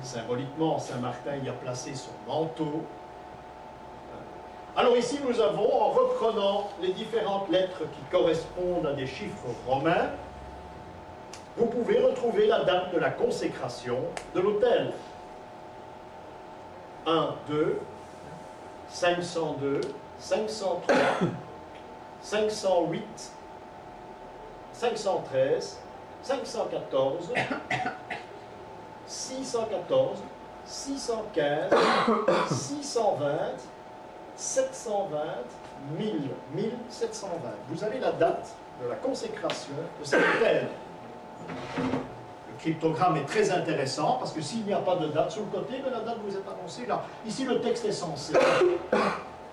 Symboliquement, Saint-Martin y a placé son manteau. Alors ici, nous avons, en reprenant les différentes lettres qui correspondent à des chiffres romains, vous pouvez retrouver la date de la consécration de l'autel. 1, 2, 502, 503, 508, 513, 514, 614, 615, 620, 720, 1000, 1720. Vous avez la date de la consécration de cet autel. Le cryptogramme est très intéressant parce que s'il n'y a pas de date sur le côté, mais la date vous est annoncée là. Ici, le texte est censé.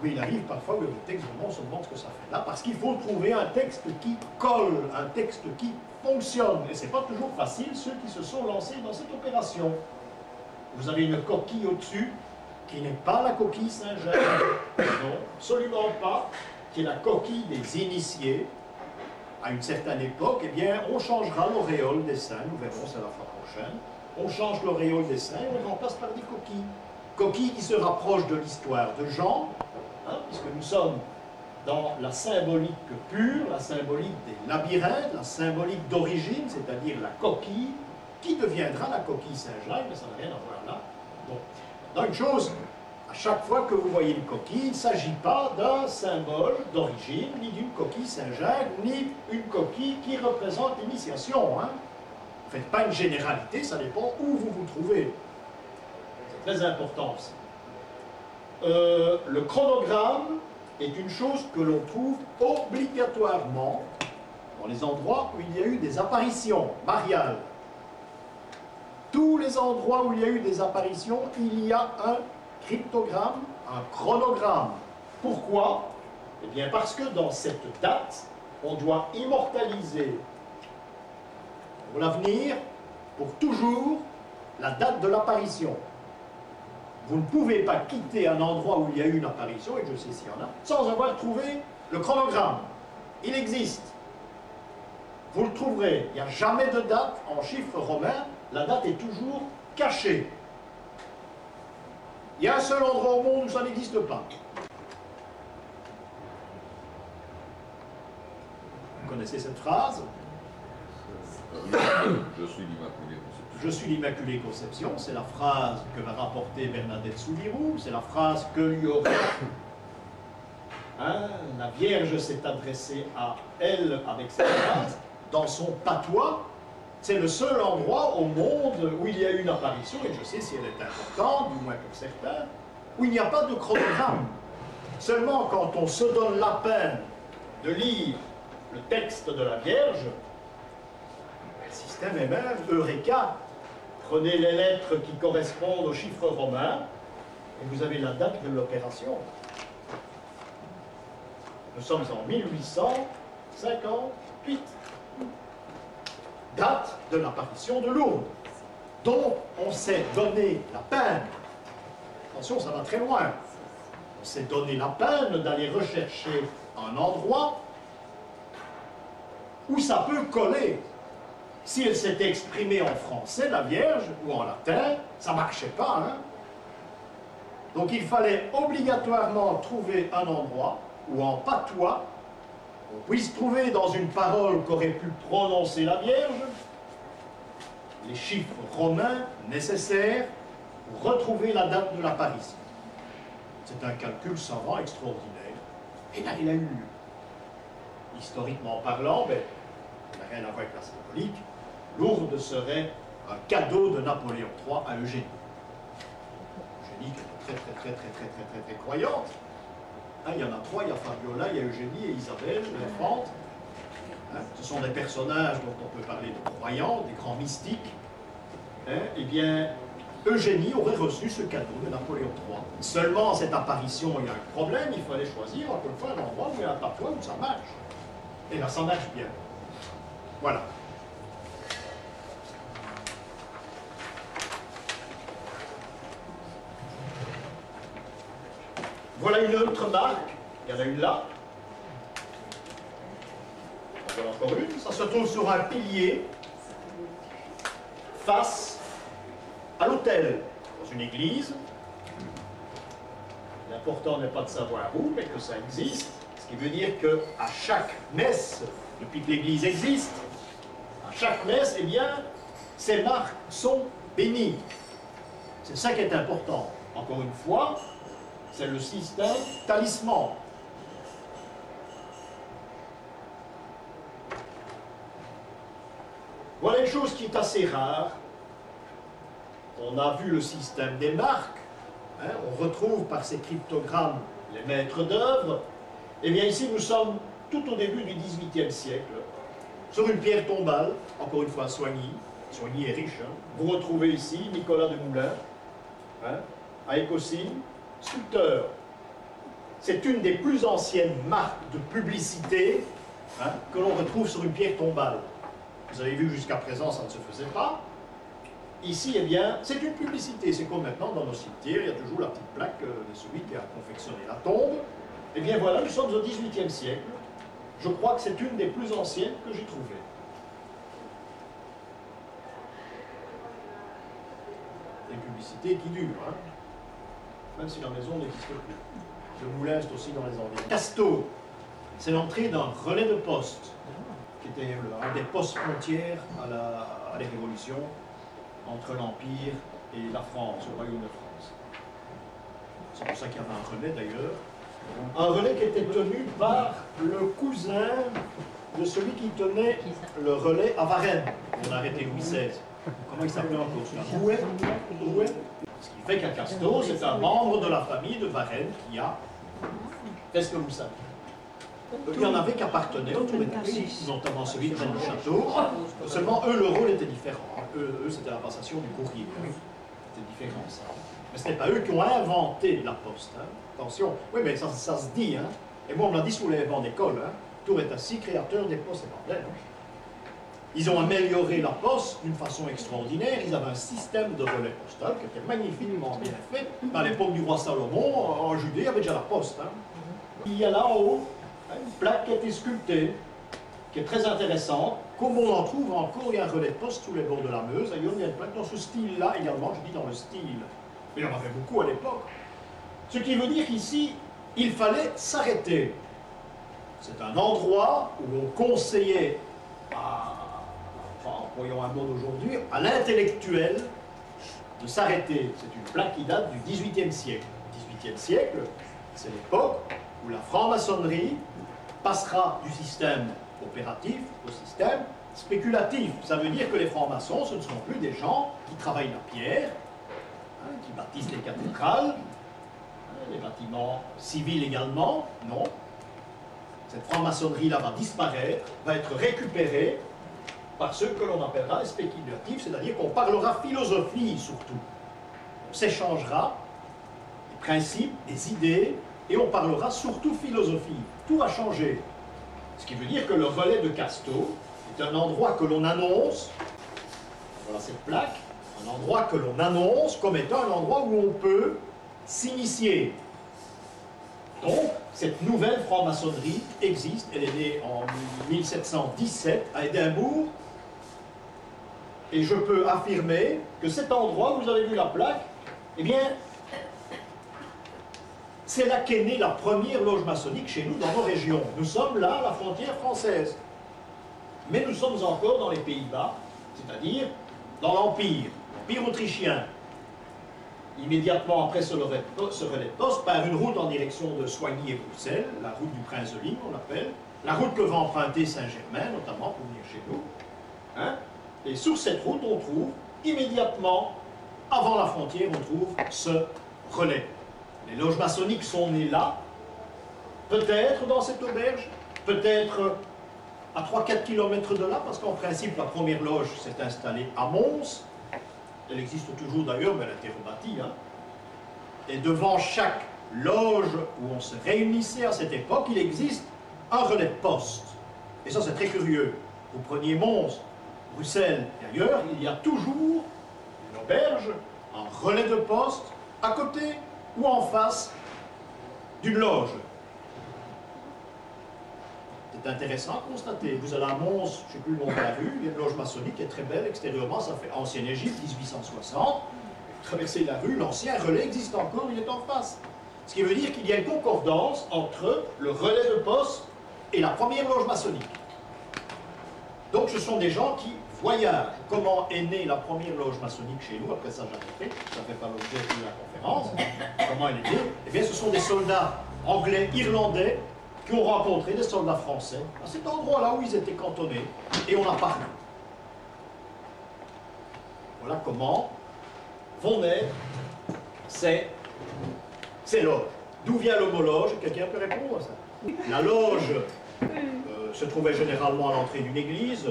Oui, il arrive parfois que le texte, vraiment, on se demande ce que ça fait là, parce qu'il faut trouver un texte qui colle, un texte qui fonctionne. Et ce n'est pas toujours facile, ceux qui se sont lancés dans cette opération. Vous avez une coquille au-dessus, qui n'est pas la coquille Saint-Jacques, non, absolument pas, qui est la coquille des initiés. À une certaine époque, eh bien, on changera l'auréole des saints, nous verrons ça la fois prochaine. On change l'auréole des saints et on le remplace par des coquilles. coquille qui se rapproche de l'histoire de Jean, hein, puisque nous sommes dans la symbolique pure, la symbolique des labyrinthes, la symbolique d'origine, c'est-à-dire la coquille, qui deviendra la coquille Saint-Jacques, mais ça n'a rien à voir là. Bon. Dans une chose, à chaque fois que vous voyez une coquille, il ne s'agit pas d'un symbole d'origine, ni d'une coquille Saint-Jacques, ni une coquille qui représente l'initiation. Hein. Ne faites pas une généralité, ça dépend où vous vous trouvez. C'est très important aussi. Le chronogramme est une chose que l'on trouve obligatoirement dans les endroits où il y a eu des apparitions mariales. Tous les endroits où il y a eu des apparitions, il y a un cryptogramme, un chronogramme. Pourquoi? Eh bien parce que dans cette date, on doit immortaliser pour l'avenir, pour toujours, la date de l'apparition. Vous ne pouvez pas quitter un endroit où il y a eu une apparition, et je sais s'il y en a, sans avoir trouvé le chronogramme. Il existe. Vous le trouverez. Il n'y a jamais de date en chiffres romains. La date est toujours cachée. Il y a un seul endroit au monde où ça n'existe pas. Vous connaissez cette phrase? Je suis l'Immaculée Conception. Je suis l'Immaculée Conception, c'est la phrase que va rapporter Bernadette Soubirous, c'est la phrase que lui aurait... Hein, la Vierge s'est adressée à elle avec cette phrase, dans son patois. C'est le seul endroit au monde où il y a eu une apparition, et je sais si elle est importante, du moins pour certains, où il n'y a pas de chronogramme. Seulement quand on se donne la peine de lire le texte de la Vierge, le système est même Eureka. Prenez les lettres qui correspondent aux chiffres romains, et vous avez la date de l'opération. Nous sommes en 1858. Date de l'apparition de Lourdes. Donc, on s'est donné la peine, attention, ça va très loin, on s'est donné la peine d'aller rechercher un endroit où ça peut coller. Si elle s'était exprimée en français, la Vierge, ou en latin, ça ne marchait pas. Hein? Donc il fallait obligatoirement trouver un endroit où en patois, on puisse trouver dans une parole qu'aurait pu prononcer la Vierge les chiffres romains nécessaires pour retrouver la date de l'apparition. C'est un calcul savant extraordinaire. Et là, il a eu lieu. Historiquement parlant, ben, ça n'a rien à voir avec la symbolique, Lourdes serait un cadeau de Napoléon III à Eugénie. Eugénie qui était très croyante. Hein, il y en a trois, il y a Fabiola, il y a Eugénie et Isabelle, l'infante. Hein, ce sont des personnages dont on peut parler de croyants, des grands mystiques. Hein, eh bien, Eugénie aurait reçu ce cadeau de Napoléon III. Seulement, cette apparition, il y a un problème, il fallait choisir encore une fois un endroit où il y a un patois où ça marche. Et là, ça marche bien. Voilà. Voilà une autre marque, il y en a une là. Voilà encore une, ça se trouve sur un pilier face à l'autel, dans une église. L'important n'est pas de savoir où, mais que ça existe, ce qui veut dire qu'à chaque messe, depuis que l'église existe, à chaque messe, eh bien, ces marques sont bénies. C'est ça qui est important. Encore une fois, c'est le système talisman. Voilà une chose qui est assez rare. On a vu le système des marques. Hein, on retrouve par ces cryptogrammes les maîtres d'œuvre. Eh bien ici, nous sommes tout au début du XVIIIe siècle, sur une pierre tombale, encore une fois Soigny. Soigny est riche. Hein. Vous retrouvez ici Nicolas de Moulins, hein, à Écosine, sculpteur. C'est une des plus anciennes marques de publicité, hein, que l'on retrouve sur une pierre tombale. Vous avez vu jusqu'à présent, ça ne se faisait pas. Ici, eh bien, c'est une publicité. C'est comme maintenant dans nos cimetières, il y a toujours la petite plaque de celui qui a confectionné la tombe. Eh bien voilà, nous sommes au XVIIIe siècle. Je crois que c'est une des plus anciennes que j'ai trouvées. Des publicités qui durent. Hein. même si la maison n'existe plus. Le moulin est aussi dans les environs. Casteau, c'est l'entrée d'un relais de poste, qui était un des postes frontières à les révolutions entre l'Empire et la France, le royaume de France. C'est pour ça qu'il y avait un relais d'ailleurs. Un relais qui était tenu par le cousin de celui qui tenait le relais à Varennes. On a arrêté Louis XVI. Comment il s'appelait encore celui-là? Rouet. Ce qui fait qu'à Casteau, c'est un membre de la famille de Varennes qui a. Qu'est-ce que vous savez? Il y en avait qui appartenaient au Tour-et-Taxis, notamment celui de Rennes-le-Château. Seulement, eux, le rôle était différent. Eux c'était la passation du courrier. C'était différent, ça. Mais ce n'est pas eux qui ont inventé la poste. Hein. Attention, oui, mais ça se dit. Hein. Et moi, on me l'a dit sous les bancs d'école. Hein. Tour-et-Taxis, créateur des postes, c'est pas vrai. Hein. Ils ont amélioré la poste d'une façon extraordinaire. Ils avaient un système de relais postal qui était magnifiquement bien fait. À l'époque du roi Salomon, en Judée, il y avait déjà la poste. Hein. Il y a là en haut une plaque qui a été sculptée, qui est très intéressante. Comme on en trouve encore, il y a un relais de poste sous les bords de la Meuse. D'ailleurs, il y a une plaque dans ce style-là également, je dis dans le style. Mais il y en avait beaucoup à l'époque. Ce qui veut dire qu'ici, il fallait s'arrêter. C'est un endroit où on conseillait, employons un mot d'aujourd'hui, à l'intellectuel de s'arrêter. C'est une plaque qui date du XVIIIe siècle. Le XVIIIe siècle, c'est l'époque où la franc-maçonnerie passera du système opératif au système spéculatif. Ça veut dire que les francs-maçons, ce ne sont plus des gens qui travaillent la pierre, hein, qui bâtissent les cathédrales, hein, les bâtiments civils également, non. Cette franc-maçonnerie-là va disparaître, va être récupérée par ceux que l'on appellera les spéculatifs, c'est-à-dire qu'on parlera philosophie surtout. On s'échangera des principes, des idées, et on parlera surtout philosophie. Tout va changer. Ce qui veut dire que le relais de Casteau est un endroit que l'on annonce, voilà cette plaque, un endroit que l'on annonce comme étant un endroit où on peut s'initier. Donc, cette nouvelle franc-maçonnerie existe, elle est née en 1717 à Édimbourg, et je peux affirmer que cet endroit, vous avez vu la plaque, eh bien, c'est là qu'est née la première loge maçonnique chez nous dans nos régions. Nous sommes là, à la frontière française. Mais nous sommes encore dans les Pays-Bas, c'est-à-dire dans l'Empire autrichien. Immédiatement après ce relais de poste, par une route en direction de Soigny et Bruxelles, la route du Prince de Ligne, on appelle, la route que va emprunter Saint-Germain, notamment pour venir chez nous. Hein? Et sur cette route, on trouve immédiatement, avant la frontière, on trouve ce relais. Les loges maçonniques sont nées là, peut-être dans cette auberge, peut-être à 3-4 km de là, parce qu'en principe, la première loge s'est installée à Mons. Elle existe toujours d'ailleurs, mais elle a été rebâtie. Hein. Et devant chaque loge où on se réunissait à cette époque, il existe un relais de poste. Et ça, c'est très curieux. Vous preniez Mons, Bruxelles et ailleurs, il y a toujours une auberge, un relais de poste, à côté ou en face d'une loge. C'est intéressant à constater. Vous allez à Mons, je ne sais plus le nom de la rue, il y a une loge maçonnique qui est très belle extérieurement, ça fait Ancienne Égypte, 1860. Vous traversez la rue, l'ancien relais existe encore, il est en face. Ce qui veut dire qu'il y a une concordance entre le relais de poste et la première loge maçonnique. Donc ce sont des gens qui voyagent. Comment est née la première loge maçonnique chez nous? Après ça, j'ai arrêté, ça ne fait pas l'objet de la conférence. Comment elle est née? Eh bien, ce sont des soldats anglais, irlandais, qui ont rencontré des soldats français à cet endroit-là où ils étaient cantonnés, et on a parlé. Voilà comment vont naître ces loges. D'où vient le mot loge? Quelqu'un peut répondre à ça? La loge se trouvait généralement à l'entrée d'une église.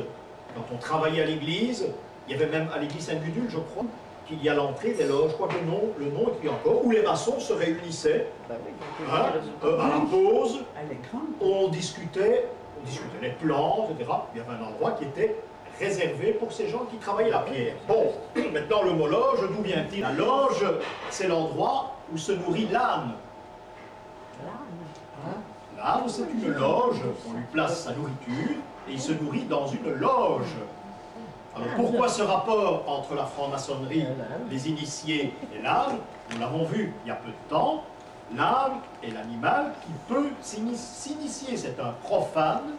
Quand on travaillait à l'église, il y avait même à l'église Saint-Gudule, je crois, qu'il y a l'entrée des loges, je crois que le nom est pris encore, où les maçons se réunissaient à la pause, on discutait les plans, etc. Il y avait un endroit qui était réservé pour ces gens qui travaillaient la pierre. Bon, maintenant le mot loge, d'où vient-il? La loge, c'est l'endroit où se nourrit l'âne. L'âne, c'est une loge, on lui place sa nourriture, et il se nourrit dans une loge. Alors pourquoi ce rapport entre la franc-maçonnerie, les initiés et l'âme? Nous l'avons vu il y a peu de temps. L'âme est l'animal qui peut s'initier. C'est un profane.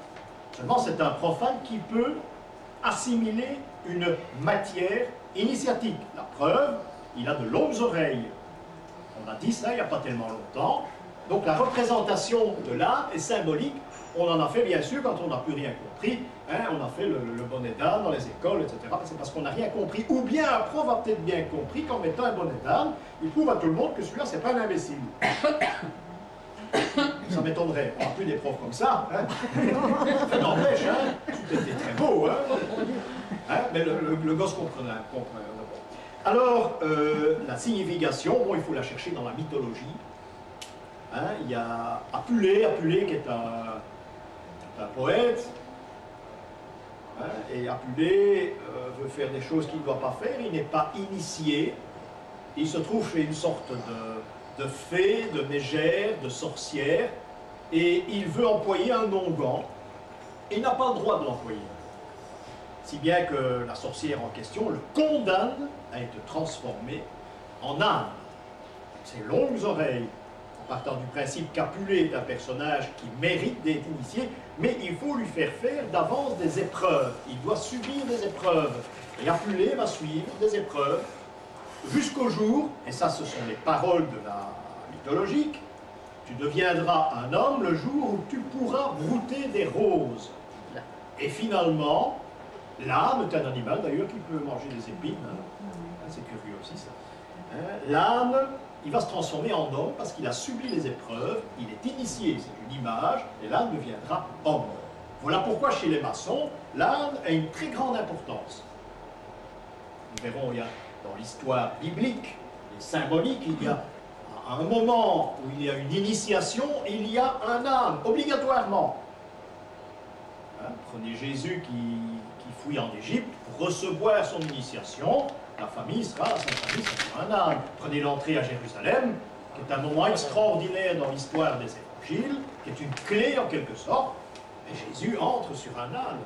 Seulement c'est un profane qui peut assimiler une matière initiatique. La preuve, il a de longues oreilles. On a dit ça il n'y a pas tellement longtemps. Donc la représentation de l'âme est symbolique. On en a fait bien sûr quand on n'a plus rien compris. Hein, on a fait le bonnet d'âne dans les écoles, etc. C'est parce qu'on n'a rien compris. Ou bien un prof a peut-être bien compris qu'en mettant un bonnet d'âne, il prouve à tout le monde que celui-là, c'est pas un imbécile. Ça m'étonnerait. On n'a plus des profs comme ça. Hein. Ça n'empêche, hein, tout était très beau. Hein. Hein, mais le gosse comprenait. Alors, la signification, bon, il faut la chercher dans la mythologie. Hein, il y a Apulée qui est un poète. Hein, et Apulée veut faire des choses qu'il ne doit pas faire. Il n'est pas initié. Il se trouve chez une sorte de fée, de mégère, de sorcière. Et il veut employer un onguent. Il n'a pas le droit de l'employer. Si bien que la sorcière en question le condamne à être transformé en âne. Ses longues oreilles, en partant du principe qu'Apulée est un personnage qui mérite d'être initié, mais il faut lui faire d'avance des épreuves. Il doit subir des épreuves. Et Apulée va suivre des épreuves jusqu'au jour, et ça ce sont les paroles de la mythologique, tu deviendras un homme le jour où tu pourras brouter des roses. Et finalement, l'âne est un animal d'ailleurs qui peut manger des épines. Hein. C'est curieux aussi ça. Hein? L'âne, il va se transformer en homme parce qu'il a subi les épreuves, il est initié, c'est une image, et l'âne deviendra homme. Voilà pourquoi chez les maçons, l'âne a une très grande importance. Nous verrons, il y a dans l'histoire biblique et symbolique, il y a à un moment où il y a une initiation, il y a un âne, obligatoirement. Hein? Prenez Jésus qui fouille en Égypte pour recevoir son initiation, sa famille sera un âne. Prenez l'entrée à Jérusalem, qui est un moment extraordinaire dans l'histoire des évangiles, qui est une clé en quelque sorte, et Jésus entre sur un âne.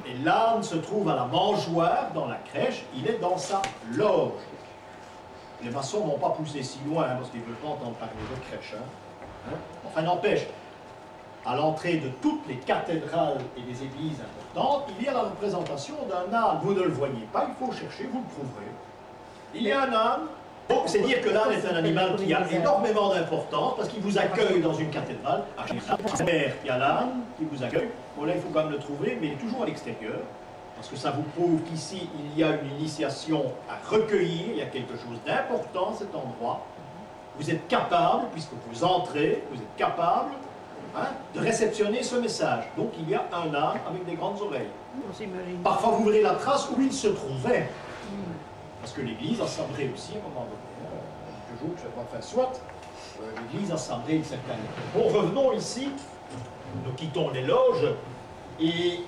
Et l'âne se trouve à la mangeoire dans la crèche, il est dans sa loge. Les maçons n'ont pas poussé si loin, hein, parce qu'ils ne veulent pas entendre parler de crèche. Hein. Enfin, n'empêche, à l'entrée de toutes les cathédrales et des églises importantes, il y a la représentation d'un âne. Vous ne le voyez pas, il faut chercher, vous le trouverez. Il y a un âne. Donc, c'est dire que l'âne est un animal qui a énormément d'importance, parce qu'il vous accueille dans une cathédrale. À Général, il y a l'âne qui vous accueille. Bon, là, il faut quand même le trouver, mais il est toujours à l'extérieur. Parce que ça vous prouve qu'ici, il y a une initiation à recueillir, il y a quelque chose d'important à cet endroit. Vous êtes capable, puisque vous entrez, vous êtes capable de réceptionner ce message. Donc il y a un âne avec des grandes oreilles. Parfois vous verrez la trace où il se trouvait. Parce que l'Église a sabré aussi à un moment donné. Quelques jours, je ne sais pas faire soit. L'Église a sabré une certaine... Bon, revenons ici. Nous quittons les loges. Et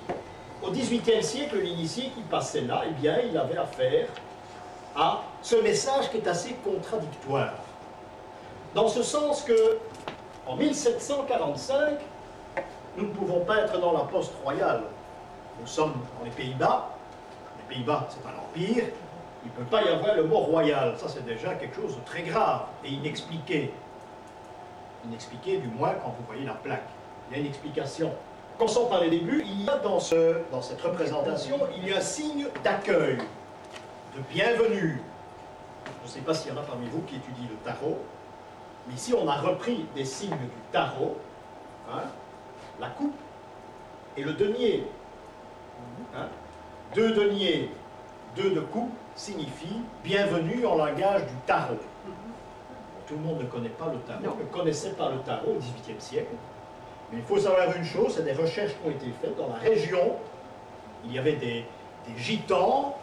au XVIIIe siècle, l'initié qui passait là, eh bien, il avait affaire à ce message qui est assez contradictoire. Dans ce sens que, en 1745, nous ne pouvons pas être dans la poste royale. Nous sommes dans les Pays-Bas. Les Pays-Bas, c'est un empire. Il ne peut pas y avoir le mot royal. Ça, c'est déjà quelque chose de très grave et inexpliqué. Inexpliqué, du moins, quand vous voyez la plaque. Il y a une explication. Commençons par les débuts. Il y a dans cette représentation, il y a un signe d'accueil, de bienvenue. Je ne sais pas s'il y en a parmi vous qui étudient le tarot, mais ici, on a repris des signes du tarot, hein, la coupe et le denier. Hein, deux deniers, deux de coupe signifie bienvenue en langage du tarot. Tout le monde ne connaît pas le tarot, ne connaissait pas le tarot au XVIIIe siècle. Mais il faut savoir une chose, c'est des recherches qui ont été faites dans la région. Il y avait des gitans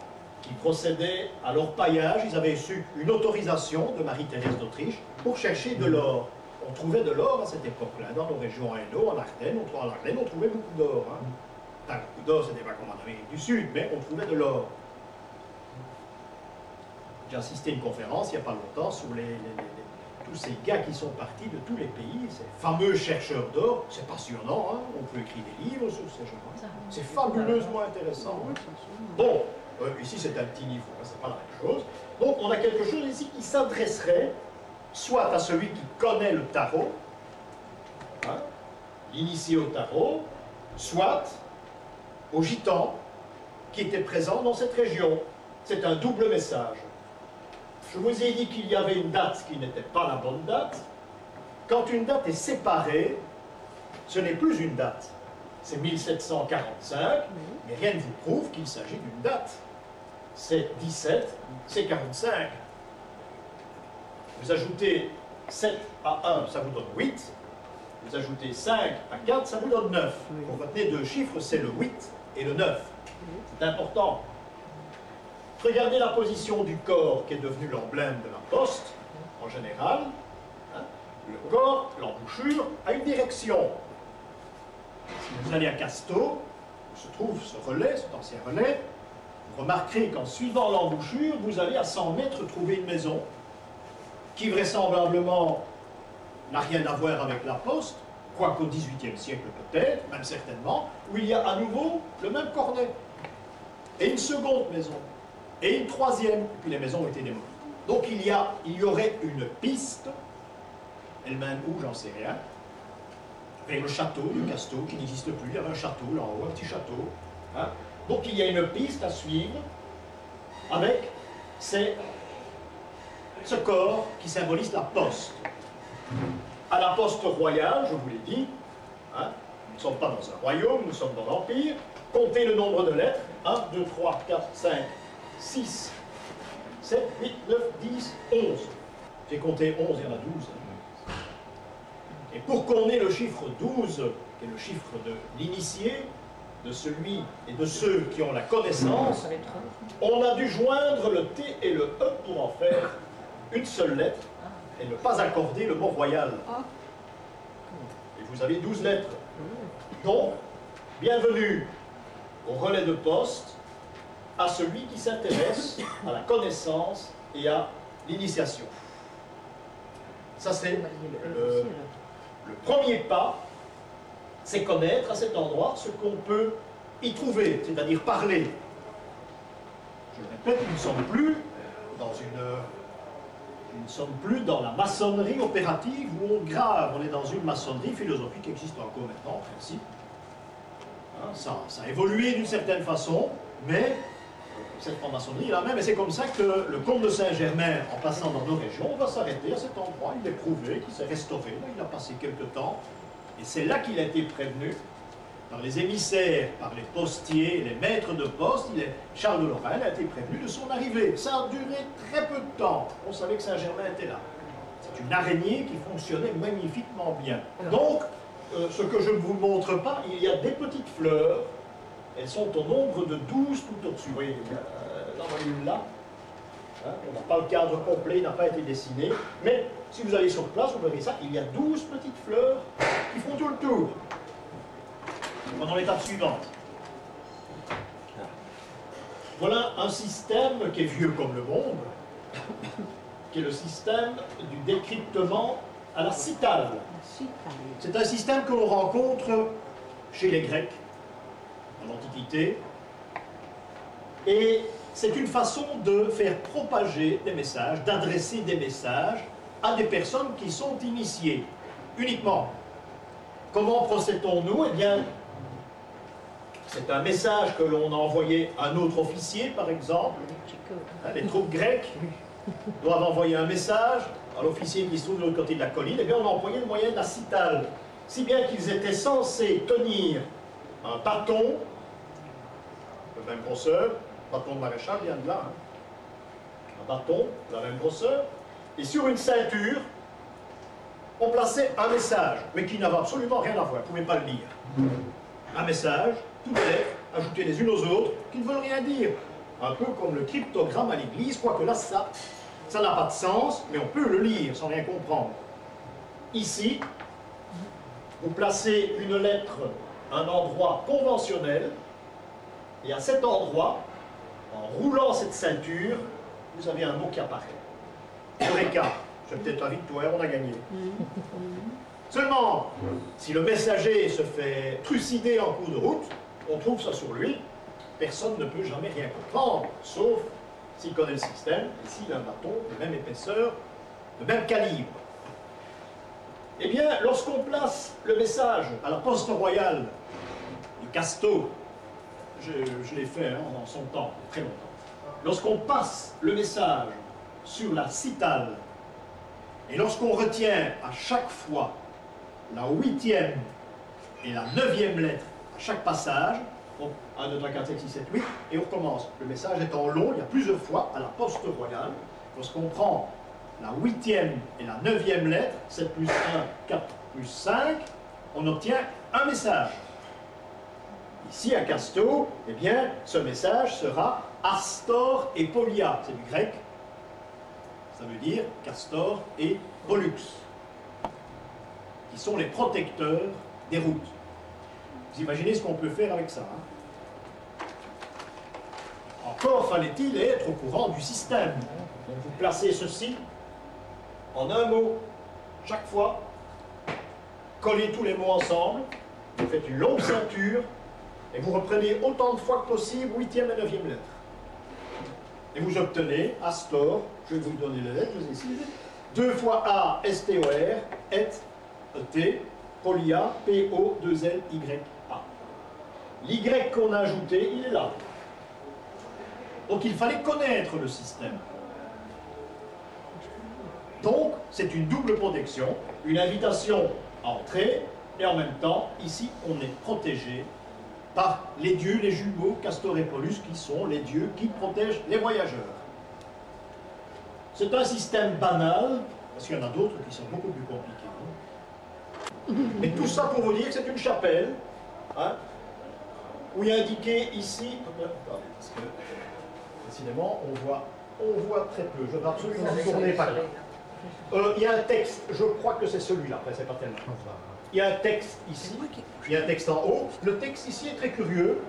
qui procédaient à l'orpaillage. Ils avaient reçu une autorisation de Marie-Thérèse d'Autriche pour chercher de l'or. On trouvait de l'or à cette époque-là, dans nos régions en Hainaut, en Ardennes. En Ardennes, on trouvait beaucoup d'or. Hein. Enfin, beaucoup d'or, ce n'était pas comme en Amérique du Sud, mais on trouvait de l'or. J'ai assisté à une conférence il n'y a pas longtemps sur tous ces gars qui sont partis de tous les pays, ces fameux chercheurs d'or. C'est passionnant, hein, on peut écrire des livres sur ces gens-là. C'est fabuleusement intéressant. Bon, Ici, c'est un petit niveau, hein, c'est pas la même chose. Donc, on a quelque chose ici qui s'adresserait soit à celui qui connaît le tarot, hein, l'initié au tarot, soit au gitan qui était présent dans cette région. C'est un double message. Je vous ai dit qu'il y avait une date qui n'était pas la bonne date. Quand une date est séparée, ce n'est plus une date. C'est 1745, mais rien ne vous prouve qu'il s'agit d'une date. C'est 17, c'est 45. Vous ajoutez 7 à 1, ça vous donne 8. Vous ajoutez 5 à 4, ça vous donne 9. Vous retenez deux chiffres, c'est le 8 et le 9. C'est important. Regardez la position du corps qui est devenu l'emblème de la poste, en général. Hein. Le corps, l'embouchure, a une direction. Si vous allez à Casteau, où se trouve ce relais, cet ancien relais, vous remarquerez qu'en suivant l'embouchure, vous allez à 100 mètres trouver une maison qui vraisemblablement n'a rien à voir avec la poste, quoique au XVIIIe siècle peut-être, même certainement, où il y a à nouveau le même cornet. Et une seconde maison. Et une troisième. Et puis les maisons ont été démolies. Donc il y aurait une piste, elle mène où, j'en sais rien, vers le château de Casteau, qui n'existe plus. Il y avait un château là en haut, un petit château. Hein. Donc il y a une piste à suivre avec ce corps qui symbolise la poste. À la poste royale, je vous l'ai dit, hein, nous ne sommes pas dans un royaume, nous sommes dans l'Empire. Comptez le nombre de lettres. 1, 2, 3, 4, 5, 6, 7, 8, 9, 10, 11. J'ai compté 11, il y en a 12. Et pour qu'on ait le chiffre 12, qui est le chiffre de l'initié, de celui et de ceux qui ont la connaissance, on a dû joindre le T et le E pour en faire une seule lettre et ne pas accorder le mot royal. Et vous avez 12 lettres. Donc, bienvenue au relais de poste, à celui qui s'intéresse à la connaissance et à l'initiation. Ça, c'est le premier pas, c'est connaître à cet endroit ce qu'on peut y trouver, c'est-à-dire parler. Je répète, nous ne sommes plus dans la maçonnerie opérative où on grave, on est dans une maçonnerie philosophique qui existe encore maintenant, en principe. Hein, ça a évolué d'une certaine façon, mais cette franc-maçonnerie est la même, et c'est comme ça que le comte de Saint-Germain, en passant dans nos régions, va s'arrêter à cet endroit. Il est prouvé qu'il s'est restauré, là, il a passé quelque temps, et c'est là qu'il a été prévenu par les émissaires, par les postiers, les maîtres de poste. Charles de Lorraine a été prévenu de son arrivée. Ça a duré très peu de temps. On savait que Saint-Germain était là. C'est une araignée qui fonctionnait magnifiquement bien. Donc, ce que je ne vous montre pas, il y a des petites fleurs. Elles sont au nombre de 12 tout au-dessus. Vous voyez, là, une là. Hein, on n'a pas le cadre complet, il n'a pas été dessiné. Mais si vous allez sur place, vous verrez ça. Il y a 12 petites fleurs qui font tout le tour. Pendant l'étape suivante. Voilà un système qui est vieux comme le monde, qui est le système du décryptement à la citale. C'est un système que l'on rencontre chez les Grecs, dans l'Antiquité, et c'est une façon de faire propager des messages, d'adresser des messages à des personnes qui sont initiées, uniquement. Comment procèdons-nous? Eh bien, c'est un message que l'on a envoyé à un autre officier, par exemple. Les troupes grecques doivent envoyer un message à l'officier qui se trouve de l'autre côté de la colline. Eh bien, on a envoyé le moyen de la citale. Si bien qu'ils étaient censés tenir un bâton, de même grosseur, le bâton de maréchal vient de là, hein. Un bâton de la même grosseur, et sur une ceinture, on plaçait un message, mais qui n'avait absolument rien à voir, vous ne pouvez pas le lire. Un message, toutes les lettres, ajoutées les unes aux autres, qui ne veulent rien dire. Un peu comme le cryptogramme à l'église, quoique là, ça n'a pas de sens, mais on peut le lire sans rien comprendre. Ici, vous placez une lettre à un endroit conventionnel, et à cet endroit, en roulant cette ceinture, vous avez un mot qui apparaît. Eureka, c'est peut-être la victoire, on a gagné. Seulement, si le messager se fait trucider en cours de route, on trouve ça sur lui, personne ne peut jamais rien comprendre, sauf s'il connaît le système, et s'il a un bâton de même épaisseur, de même calibre. Eh bien, lorsqu'on place le message à la poste royale du Casto, je l'ai fait en son temps, très longtemps, lorsqu'on passe le message sur la citale, et lorsqu'on retient à chaque fois la 8e et la 9e lettre à chaque passage, donc 1, 2, 3, 4, 5, 6, 7, 8, et on recommence. Le message étant long, il y a plusieurs fois à la poste royale, lorsqu'on prend la 8e et la 9e lettre, 7 plus 1, 4 plus 5, on obtient un message. Ici, à Casto, eh bien, ce message sera Astor et Polia. C'est du grec. Ça veut dire Castor et Pollux, qui sont les protecteurs des routes. Vous imaginez ce qu'on peut faire avec ça, hein? Encore fallait-il être au courant du système. Donc vous placez ceci en un mot, chaque fois, collez tous les mots ensemble, vous faites une longue ceinture, et vous reprenez autant de fois que possible 8e et 9e lettre. Et vous obtenez Astor, je vais vous donner les lettres, je vous ai ici, 2 fois A, S-T-O-R, et, E-T, Polia, P-O-2-L-Y-A. L'Y qu'on a ajouté, il est là. Donc il fallait connaître le système. Donc, c'est une double protection, une invitation à entrer, et en même temps, ici, on est protégé par les dieux, les jumeaux, Castor et Pollux, qui sont les dieux qui protègent les voyageurs. C'est un système banal, parce qu'il y en a d'autres qui sont beaucoup plus compliqués. Mais tout ça pour vous dire que c'est une chapelle, hein, où il y a indiqué ici, attendez, parce que, décidément, on voit très peu, je dois absolument tourner par là. Il y a un texte, je crois que c'est celui-là, après c'est pas tellement. Il y a un texte ici, il y a un texte en haut. Le texte ici est très curieux,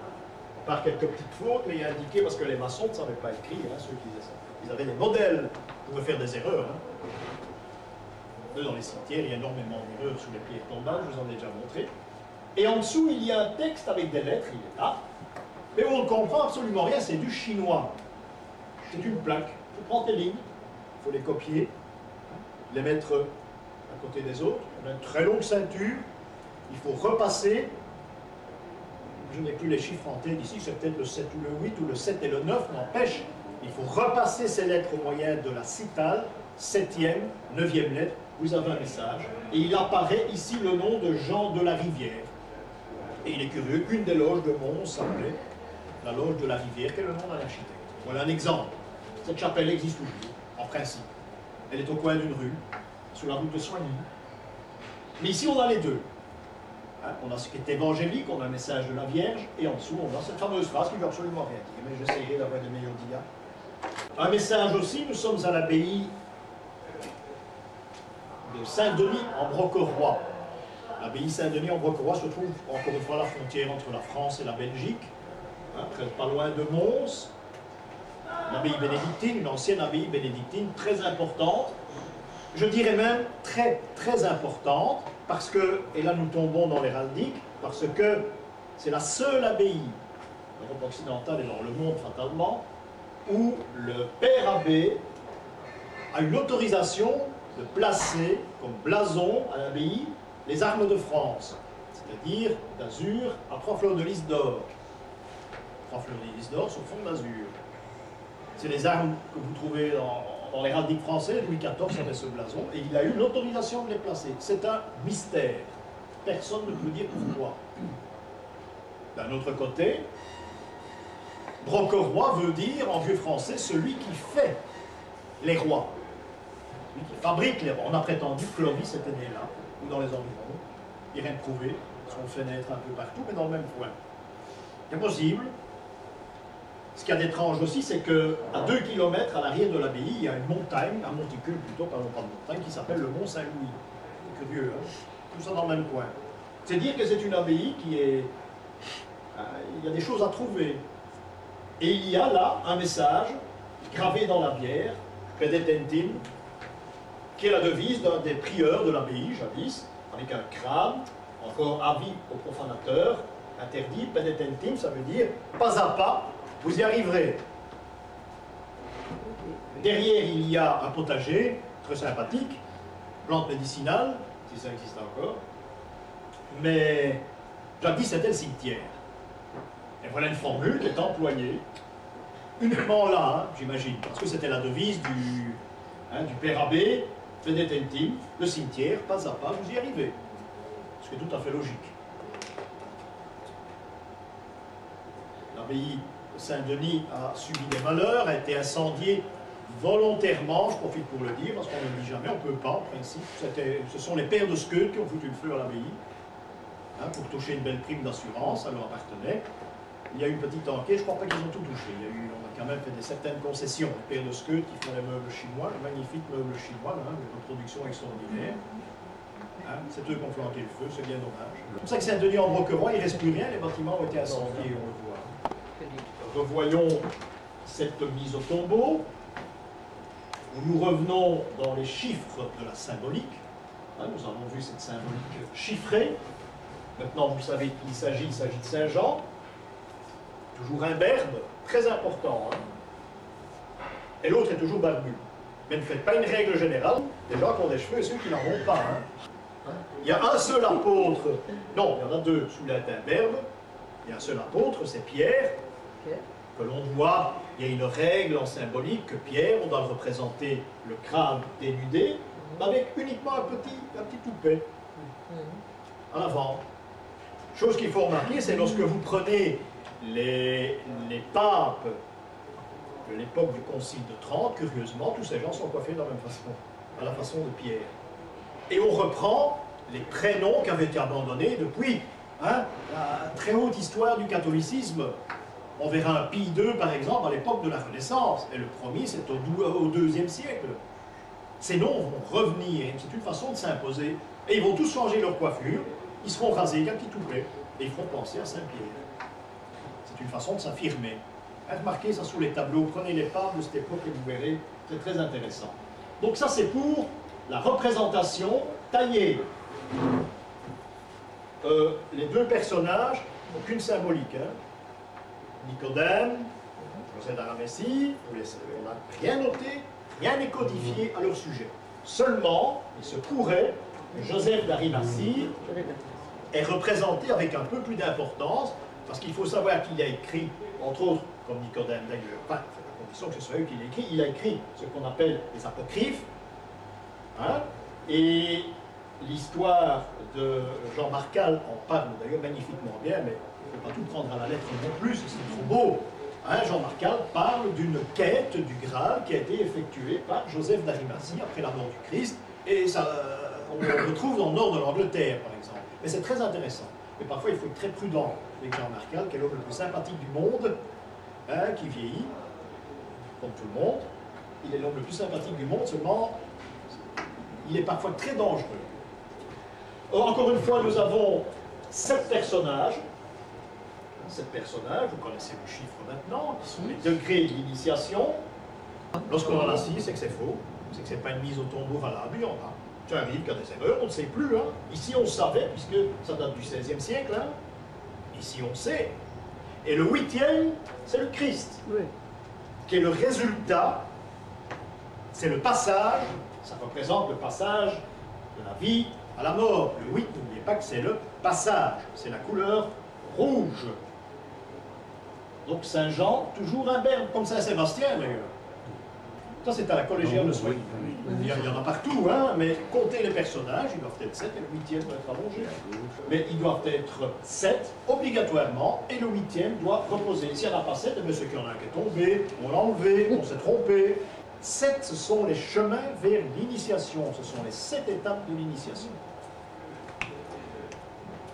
par quelques petites fautes, mais il y a indiqué, parce que les maçons ne savaient pas écrire, hein, ceux qui faisaient ça. Ils avaient des modèles, ils pouvaient faire des erreurs. Hein. Dans les cimetières, il y a énormément d'erreurs sous les pierres tombales, je vous en ai déjà montré. Et en dessous, il y a un texte avec des lettres, il est là, mais on ne comprend absolument rien, c'est du chinois. C'est une plaque. Tu prends tes lignes, il faut les copier, les mettre à côté des autres. On a une très longue ceinture, il faut repasser. Je n'ai plus les chiffres en tête ici, c'est peut-être le 7 ou le 8 ou le 7 et le 9, n'empêche. Il faut repasser ces lettres au moyen de la citale, 7e, 9e lettre, vous avez un message. Et il apparaît ici le nom de Jean de la Rivière. Et il est curieux qu'une des loges de Mons s'appelait la loge de la Rivière, qui est le nom d'un architecte. Voilà un exemple. Cette chapelle existe toujours, en principe. Elle est au coin d'une rue, sur la route de Soigny. Mais ici, on a les deux. Hein, on a ce qui est évangélique, on a le message de la Vierge, et en dessous, on a cette fameuse phrase qui ne veut absolument rien dire. Mais j'essaierai d'avoir de meilleurs dias. Un message aussi, nous sommes à l'abbaye de Saint-Denis en Brocqueroy. L'abbaye Saint-Denis en Brocqueroy se trouve encore une fois à la frontière entre la France et la Belgique, hein, pas loin de Mons. L'abbaye bénédictine, une ancienne abbaye bénédictine très importante, je dirais même très très importante, parce que, et là nous tombons dans l'héraldique, parce que c'est la seule abbaye d'Europe occidentale et dans le monde fatalement, où le père abbé a une autorisation de placer comme blason à l'abbaye les armes de France, c'est-à-dire d'azur à 3 fleurs de lys d'or. 3 fleurs de lys d'or sur fond d'azur. C'est les armes que vous trouvez dans l'héraldique français. Louis XIV avait ce blason et il a eu l'autorisation de les placer. C'est un mystère. Personne ne peut dire pourquoi. D'un autre côté, Brocqueroy veut dire en vieux français celui qui fait les rois. Celui qui fabrique les rois. On a prétendu que Clovis était né là, ou dans les environs. Il n'y a rien de prouvé, parce qu'on fait naître un peu partout, mais dans le même coin. C'est possible. Ce qu'il y a d'étrange aussi, c'est qu'à 2 km à l'arrière de l'abbaye, il y a une montagne, un monticule plutôt, parlons pas de montagne, qui s'appelle le Mont Saint-Louis. C'est curieux, hein? Tout ça dans le même coin. C'est dire que c'est une abbaye qui est... il y a des choses à trouver. Et il y a là un message gravé dans la bière, Pedetentim, qui est la devise d'un des prieurs de l'abbaye, jadis, avec un crâne, encore avis aux profanateurs, Interdit, pedetentim, ça veut dire pas à pas, vous y arriverez. Derrière, il y a un potager, très sympathique, plante médicinale, si ça existe encore. Mais jadis, c'était le cimetière. Et voilà une formule qui est employée uniquement là, hein, j'imagine, parce que c'était la devise du père abbé, pedetentim, le cimetière, pas à pas, vous y arrivez. Ce qui est tout à fait logique. L'abbaye de Saint-Denis a subi des malheurs, a été incendiée volontairement, je profite pour le dire, parce qu'on ne le dit jamais, on ne peut pas, en principe. Ce sont les pères de Skeut qui ont foutu le feu à l'abbaye, hein, pour toucher une belle prime d'assurance, ça leur appartenait. Il y a eu une petite enquête, je ne crois pas qu'ils ont tout touché. On a quand même fait certaines concessions. Les pères de Skeut qui font les meubles chinois, les magnifiques meubles chinois, hein, de reproduction extraordinaire. Hein, c'est eux qui ont flanqué le feu, c'est bien dommage. C'est pour ça que Saint-Denis en Brocqueroy, il ne reste plus rien, les bâtiments ont été incendiés, on le voit. Revoyons cette mise au tombeau. Nous revenons dans les chiffres de la symbolique. Hein, nous avons vu cette symbolique chiffrée. Maintenant, vous savez qu'il s'agit de Saint-Jean. Toujours un berbe, très important. Hein. Et l'autre est toujours barbu. Mais ne faites pas une règle générale. Les gens qui ont des cheveux et ceux qui n'en ont pas. Hein. Il y a un seul apôtre. Non, il y en a deux sous la berbe. Il y a un seul apôtre, c'est Pierre. Que l'on doit, il y a une règle en symbolique que Pierre, on doit le représenter le crâne dénudé, avec uniquement un petit toupet en avant. Chose qu'il faut remarquer, c'est lorsque vous prenez les papes de l'époque du Concile de Trente, curieusement, tous ces gens sont coiffés de la même façon, à la façon de Pierre. Et on reprend les prénoms qui avaient été abandonnés depuis la très haute histoire du catholicisme. On verra un Pie II, par exemple, à l'époque de la Renaissance. Et le premier, c'est au IIe siècle. Ces noms vont revenir. C'est une façon de s'imposer. Et ils vont tous changer leur coiffure. Ils seront rasés avec un petit toupet. Et ils feront penser à Saint-Pierre. C'est une façon de s'affirmer. Remarquez ça sous les tableaux. Prenez les papes de cette époque et vous verrez. C'est très intéressant. Donc ça, c'est pour la représentation taillée. Les deux personnages, aucune symbolique. Hein. Nicodème, Joseph d'Arimathie, on n'a rien noté, rien n'est codifié à leur sujet. Seulement, il se pourrait que Joseph d'Arimathie est représenté avec un peu plus d'importance, parce qu'il faut savoir qu'il a écrit, entre autres, comme Nicodème d'ailleurs, enfin, c'est la condition que ce soit eux qui l'ait écrit, il a écrit ce qu'on appelle les apocryphes, hein, et l'histoire de Jean Marcal en parle d'ailleurs magnifiquement bien, mais il ne faut pas tout prendre à la lettre non plus, c'est trop beau. Hein, Jean Marcal parle d'une quête du Graal qui a été effectuée par Joseph d'Arimathie après la mort du Christ, et ça, on le retrouve dans le nord de l'Angleterre, par exemple. Mais c'est très intéressant. Mais parfois, il faut être très prudent avec Jean Marcal, qui est l'homme le plus sympathique du monde, hein, qui vieillit, comme tout le monde. Il est l'homme le plus sympathique du monde, seulement, il est parfois très dangereux. Or, encore une fois, nous avons 7 personnages. 7 personnages, vous connaissez le chiffre maintenant, qui sont les degrés de l'initiation. Lorsqu'on en a 6, c'est que c'est faux, c'est que ce n'est pas une mise au tombeau valable, il y en a. Ça arrive qu'il y a des erreurs, on ne sait plus. Hein. Ici, on savait, puisque ça date du XVIe siècle. Hein. Ici, on sait. Et le 8e, c'est le Christ, oui, qui est le résultat, c'est le passage, ça représente le passage de la vie à la mort. Le 8, n'oubliez pas que c'est le passage, c'est la couleur rouge. Donc Saint-Jean, toujours un berbe, comme Saint-Sébastien d'ailleurs. Ça c'est à la collégiale de Soigny. Il y en a partout, hein, mais comptez les personnages, ils doivent être 7 et le 8e doit être allongé. Mais ils doivent être 7 obligatoirement et le 8e doit reposer. S'il n'y en a pas 7, mais ceux qui en a un qui est tombé, on l'a enlevé, on s'est trompé. 7, ce sont les chemins vers l'initiation, ce sont les 7 étapes de l'initiation.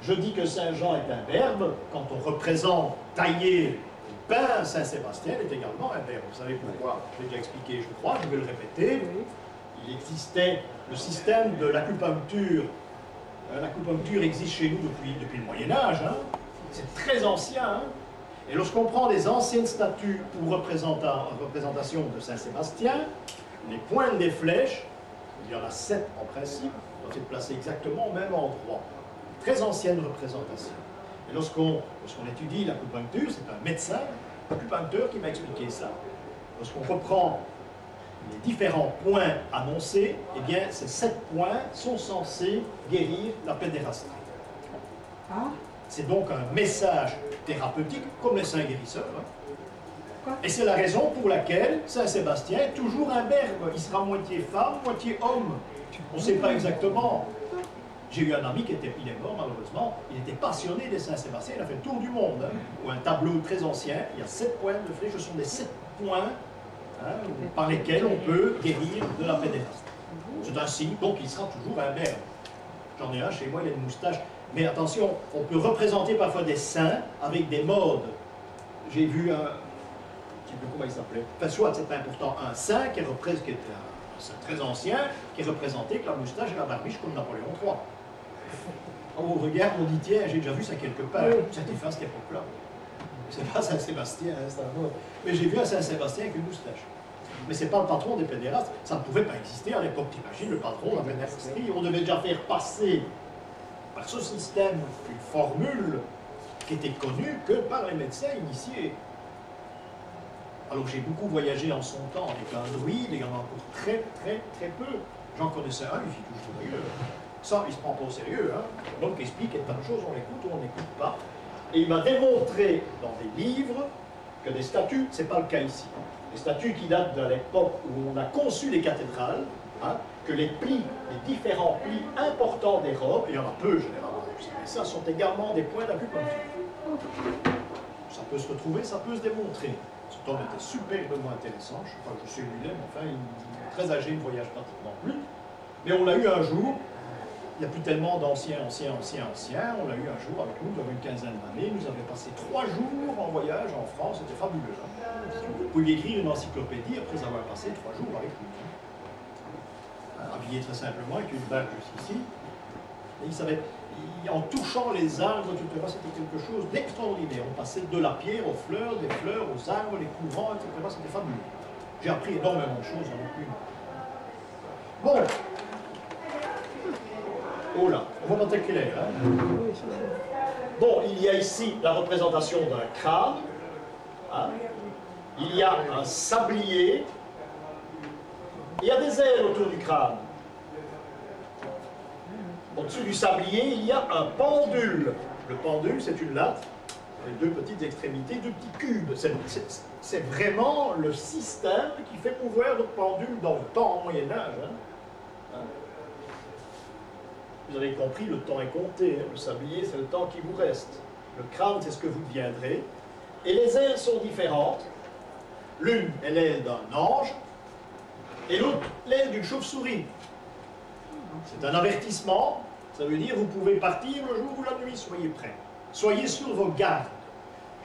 Je dis que Saint-Jean est un berbe, quand on représente taillé pain, Saint-Sébastien est également un berbe. Vous savez pourquoi? Je l'ai déjà expliqué, je crois, je vais le répéter. Il existait le système de l'acupuncture. L'acupuncture existe chez nous depuis le Moyen-Âge. Hein. C'est très ancien. Hein. Et lorsqu'on prend des anciennes statues ou représentations de Saint-Sébastien, les pointes des flèches, il y en a 7 en principe, doivent être placées exactement au même endroit. Très ancienne représentation. Et lorsqu'on étudie l'acupuncture, c'est un médecin, acupuncteur qui m'a expliqué ça. Lorsqu'on reprend les différents points annoncés, eh bien, ces 7 points sont censés guérir la pédérastie. Ah, C'est donc un message thérapeutique, comme les saints guérisseurs. Hein. Quoi? Et c'est la raison pour laquelle Saint Sébastien est toujours un berbe. Il sera moitié femme, moitié homme. On ne sait pas exactement. J'ai eu un ami il est mort malheureusement, il était passionné des Saint Sébastien, il a fait le tour du monde. Hein, ou un tableau très ancien, il y a 7 points de flèche, ce sont des 7 points hein, par lesquels on peut guérir de la pédérastie. C'est un signe, donc il sera toujours un berbe. J'en ai un chez moi, il a une moustache. Mais attention, on peut représenter parfois des saints avec des modes. J'ai vu un, je ne sais plus comment il s'appelait, enfin soit c'est pas important, un saint qui était un saint très ancien, qui est représenté avec la moustache et la barbiche comme Napoléon III. On regarde, on dit tiens, j'ai déjà vu ça quelque part. C'était fait à cette époque-là. C'est pas Saint-Sébastien, hein, c'est un autre. Mais j'ai vu un Saint-Sébastien avec une moustache. Mais c'est pas le patron des pédérastes, ça ne pouvait pas exister à l'époque, t'imagines, le patron de la pédérastie. On devait déjà faire passer par ce système une formule qui était connue que par les médecins initiés. Alors j'ai beaucoup voyagé en son temps avec un druide, et il y en a encore très peu. J'en connaissais un, il vit toujours d'ailleurs. Ça, il se prend pas au sérieux. Hein. Donc il explique qu'il y a plein de choses, on l'écoute ou on n'écoute pas. Et il m'a démontré dans des livres que des statues, c'est pas le cas ici. Des statues qui datent de l'époque où on a conçu les cathédrales, hein, que les plis, les différents plis importants des robes, et il y en a peu généralement, mais ça sont également des points d'acupuncture. Ça peut se retrouver, ça peut se démontrer. Cet homme était superbement intéressant, je ne sais pas que je suis lui-même, enfin il est très âgé, il ne voyage pratiquement plus. Mais on l'a eu un jour, il n'y a plus tellement d'anciens, on l'a eu un jour avec nous, il y avait une quinzaine d'années, nous avions passé 3 jours en voyage en France, c'était fabuleux. Hein. Vous pouvez écrire une encyclopédie après avoir passé 3 jours avec lui. Habillé très simplement, avec une bague juste ici. Et il savait, en touchant les arbres, c'était quelque chose d'extraordinaire. On passait de la pierre aux fleurs, des fleurs aux arbres, les courants, etc. C'était fabuleux. J'ai appris énormément de choses en aucune. Bon. Oh là, on voit pas très clair. Hein? Bon, il y a ici la représentation d'un crâne. Hein? Il y a un sablier. Il y a des ailes autour du crâne. Au-dessus du sablier, il y a un pendule. Le pendule, c'est une latte, avec 2 petites extrémités, 2 petits cubes. C'est vraiment le système qui fait pouvoir le pendule dans le temps au Moyen-Âge. Hein? Vous avez compris, le temps est compté. Hein? Le sablier, c'est le temps qui vous reste. Le crâne, c'est ce que vous deviendrez. Et les ailes sont différentes. L'une est l'aile d'un ange, et l'autre, l'aile d'une chauve-souris. C'est un avertissement, ça veut dire vous pouvez partir le jour ou la nuit, soyez prêts. Soyez sur vos gardes.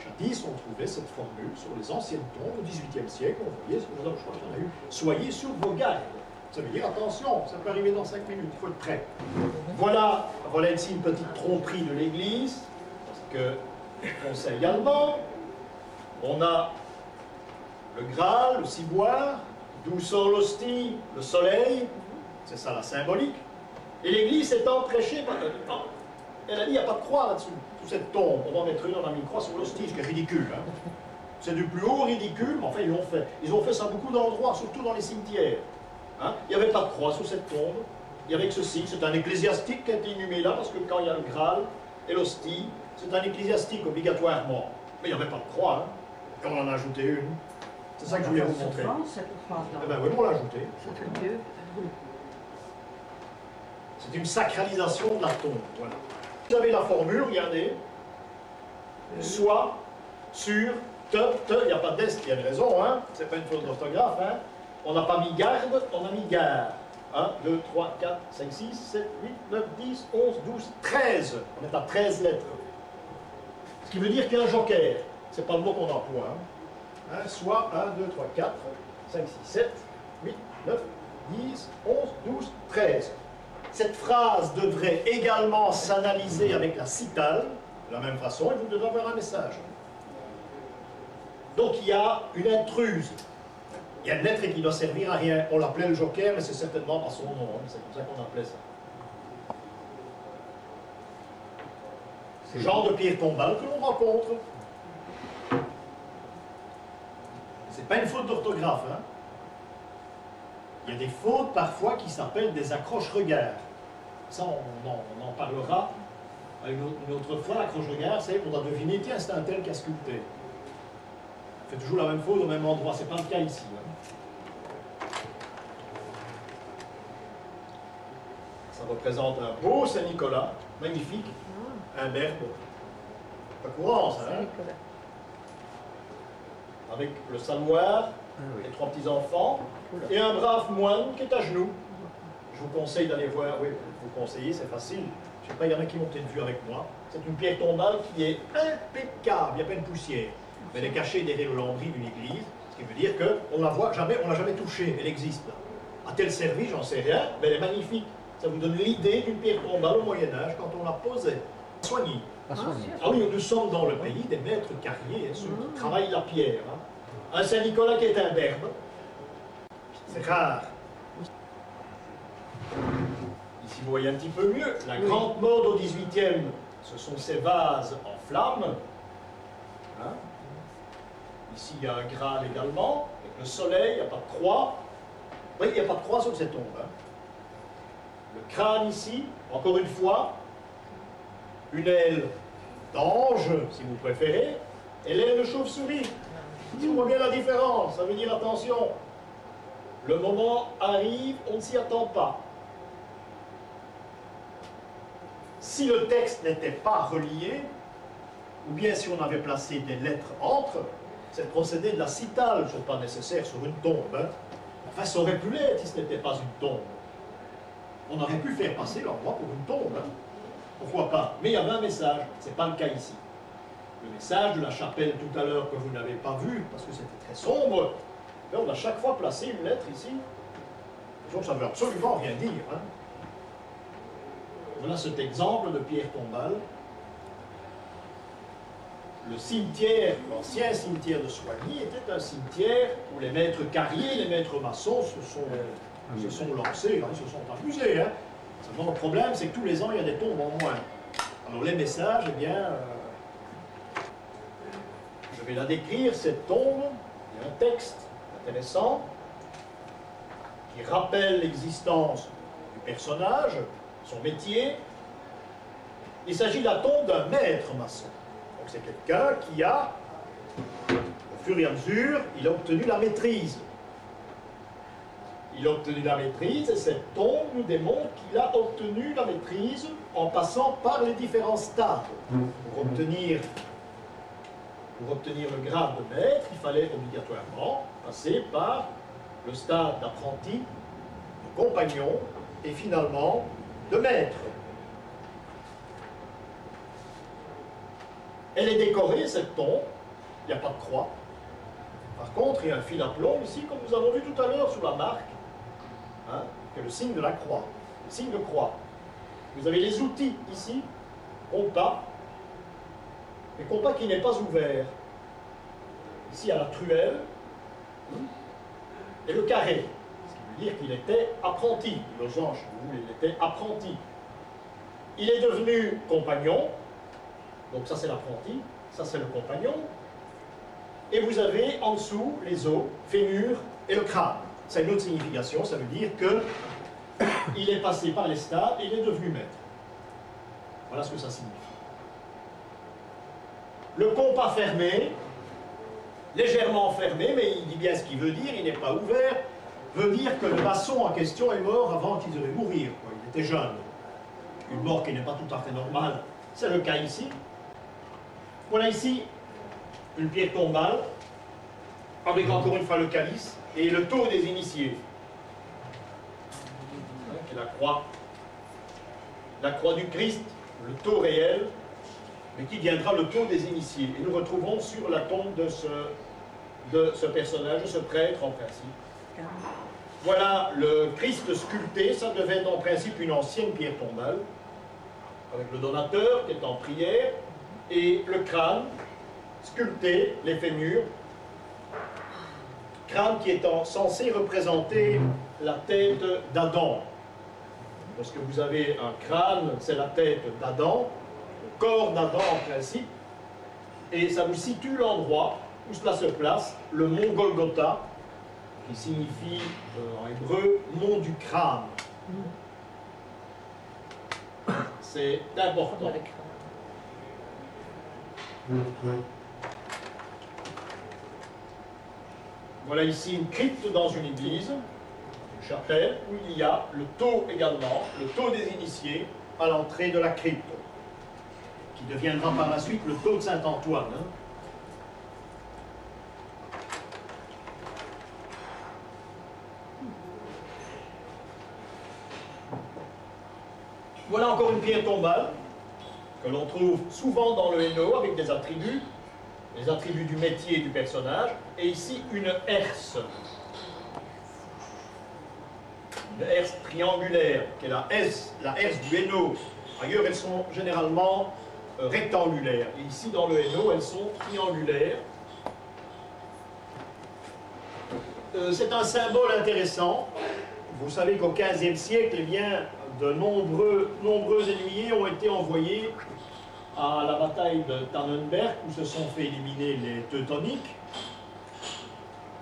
Jadis, on trouvait cette formule sur les anciennes tombes au XVIIIe siècle, on voyait, je crois qu'il y en a eu, soyez sur vos gardes. Ça veut dire attention, ça peut arriver dans 5 minutes, il faut être prêt. Voilà ici une petite tromperie de l'Église, parce que, conseil allemand, on a le Graal, le ciboire, d'où sort l'hostie, le soleil, c'est ça la symbolique. Et l'Église étant prêchée, elle a dit il n'y a pas de croix là-dessus, sous cette tombe. On va en mettre une, on a mis une croix sur l'hostie, ce qui est ridicule. Hein. C'est du plus haut ridicule, mais enfin ils l'ont fait. Ils ont fait ça à beaucoup d'endroits, surtout dans les cimetières. Hein. Il n'y avait pas de croix sur cette tombe, il y avait que ceci. C'est un ecclésiastique qui a été inhumé là, parce que quand il y a le Graal et l'hostie, c'est un ecclésiastique obligatoirement. Mais il n'y avait pas de croix, hein. Et on en a ajouté une. C'est ça que je voulais vous montrer. Eh bien oui, on l'a ajouté. C'est une sacralisation de la tombe. Voilà. Vous avez la formule, regardez. Soit, sur, il n'y a pas d'est, il y a une raison, hein. C'est pas une faute d'orthographe, hein. On n'a pas mis garde, on a mis gare. 1, 2, 3, 4, 5, 6, 7, 8, 9, 10, 11, 12, 13. On est à 13 lettres. Ce qui veut dire qu'il y a un joker. C'est pas le mot qu'on emploie. Hein. Soit 1, 2, 3, 4, 5, 6, 7, 8, 9, 10, 11, 12, 13. Cette phrase devrait également s'analyser avec la citale, de la même façon, et vous devez avoir un message. Donc il y a une intruse. Il y a une lettre qui doit servir à rien. On l'appelait le joker, mais c'est certainement pas son nom. Hein. C'est comme ça qu'on appelait ça. Ce genre de pierre tombale que l'on rencontre. C'est pas une faute d'orthographe, hein. Il y a des fautes parfois qui s'appellent des accroche-regards. Ça, on en parlera une autre fois. L'accroche-regard, c'est qu'on doit deviner, tiens, c'est un tel qui a sculpté. On fait toujours la même faute au même endroit. C'est pas le cas ici, hein. Ça représente un beau Saint-Nicolas, magnifique, un berbe. Pas courant, ça, hein. Avec le samoir, les 3 petits-enfants, et un brave moine qui est à genoux. Je vous conseille d'aller voir, oui, vous conseillez, c'est facile. Je ne sais pas, il y en a qui m'ont peut-être vu avec moi. C'est une pierre tombale qui est impeccable, il n'y a pas une poussière. Mais elle est cachée derrière le lambris d'une église, ce qui veut dire qu'on ne la voit jamais, on ne l'a jamais touchée, elle existe là. A-t-elle servi? J'en sais rien, mais elle est magnifique. Ça vous donne l'idée d'une pierre tombale au Moyen-Âge quand on la posait. Soignée. Ah oui, nous sommes dans le pays des maîtres carriers, ceux qui travaillent la pierre. Hein. Un Saint-Nicolas qui est un berbe, c'est rare. Ici, vous voyez un petit peu mieux. La grande mode au XVIIIe, ce sont ces vases en flammes. Hein. Ici, il y a un Graal également, avec le soleil, il n'y a pas de croix. Oui, il n'y a pas de croix sur ces tombes. Hein. Le crâne ici, encore une fois, une aile d'ange, si vous préférez, et l'aile de chauve-souris. Si vous voyez bien la différence, ça veut dire attention, le moment arrive, on ne s'y attend pas. Si le texte n'était pas relié, ou bien si on avait placé des lettres entre, c'est le procédé de la citale, ce n'est pas nécessaire sur une tombe. Hein. Enfin, ça aurait pu l'être si ce n'était pas une tombe. On aurait pu faire passer l'endroit pour une tombe. Hein. Pourquoi pas? Mais il y avait un message, ce n'est pas le cas ici. Le message de la chapelle tout à l'heure que vous n'avez pas vu, parce que c'était très sombre, mais on a chaque fois placé une lettre ici. Donc ça ne veut absolument rien dire. Hein. Voilà cet exemple de pierre tombale. Le cimetière, l'ancien cimetière de Soigny, était un cimetière où les maîtres carriers, les maîtres maçons se sont lancés, hein, se sont amusés. Hein. Seulement le problème, c'est que tous les ans, il y a des tombes en moins. Alors les messages, eh bien, je vais la décrire, cette tombe. Il y a un texte intéressant qui rappelle l'existence du personnage, son métier. Il s'agit de la tombe d'un maître maçon. Donc c'est quelqu'un qui a, au fur et à mesure, il a obtenu la maîtrise. Il a obtenu la maîtrise et cette tombe nous démontre qu'il a obtenu la maîtrise en passant par les différents stades. Pour obtenir le grade de maître, il fallait obligatoirement passer par le stade d'apprenti, de compagnon et finalement de maître. Elle est décorée, cette tombe, il n'y a pas de croix. Par contre, il y a un fil à plomb ici, comme nous avons vu tout à l'heure sur la marque, hein, qui est le signe de la croix, le signe de croix. Vous avez les outils ici, compas, mais compas qui n'est pas ouvert. Ici, il y a la truelle et le carré, ce qui veut dire qu'il était apprenti. Le losange, vous voulez, il était apprenti. Il est devenu compagnon, donc ça c'est l'apprenti, ça c'est le compagnon, et vous avez en dessous les os, fémur et le crâne. C'est une autre signification, ça veut dire que il est passé par les stades et il est devenu maître. Voilà ce que ça signifie. Le compas fermé, légèrement fermé, mais il dit bien ce qu'il veut dire, il n'est pas ouvert, veut dire que le maçon en question est mort avant qu'il devait mourir. Il était jeune. Une mort qui n'est pas tout à fait normale. C'est le cas ici. Voilà ici une pierre tombale, avec encore une fois le calice, et le taux des initiés. Et la croix du Christ, le taux réel, mais qui viendra le taux des initiés. Et nous retrouvons sur la tombe de ce personnage, de ce prêtre en principe. Voilà le Christ sculpté, ça devait être en principe une ancienne pierre tombale, avec le donateur qui est en prière, et le crâne sculpté, les fémurs, crâne qui est censé représenter la tête d'Adam. Lorsque vous avez un crâne, c'est la tête d'Adam, corps d'Adam en principe, et ça vous situe l'endroit où cela se place, le mont Golgotha, qui signifie en hébreu mont du crâne. C'est important. Voilà ici une crypte dans une église, une chapelle, où il y a le tau également, le tau des initiés, à l'entrée de la crypte, qui deviendra par la suite le tau de Saint-Antoine. Voilà encore une pierre tombale, que l'on trouve souvent dans le Hainaut avec des attributs, les attributs du métier du personnage, et ici une herse. Une herse triangulaire, qui est la herse du Hainaut. Ailleurs, elles sont généralement rectangulaires. Et ici, dans le Hainaut, elles sont triangulaires. C'est un symbole intéressant. Vous savez qu'au XVe siècle, eh bien, de nombreux ennemis ont été envoyés à la bataille de Tannenberg, où se sont fait éliminer les Teutoniques.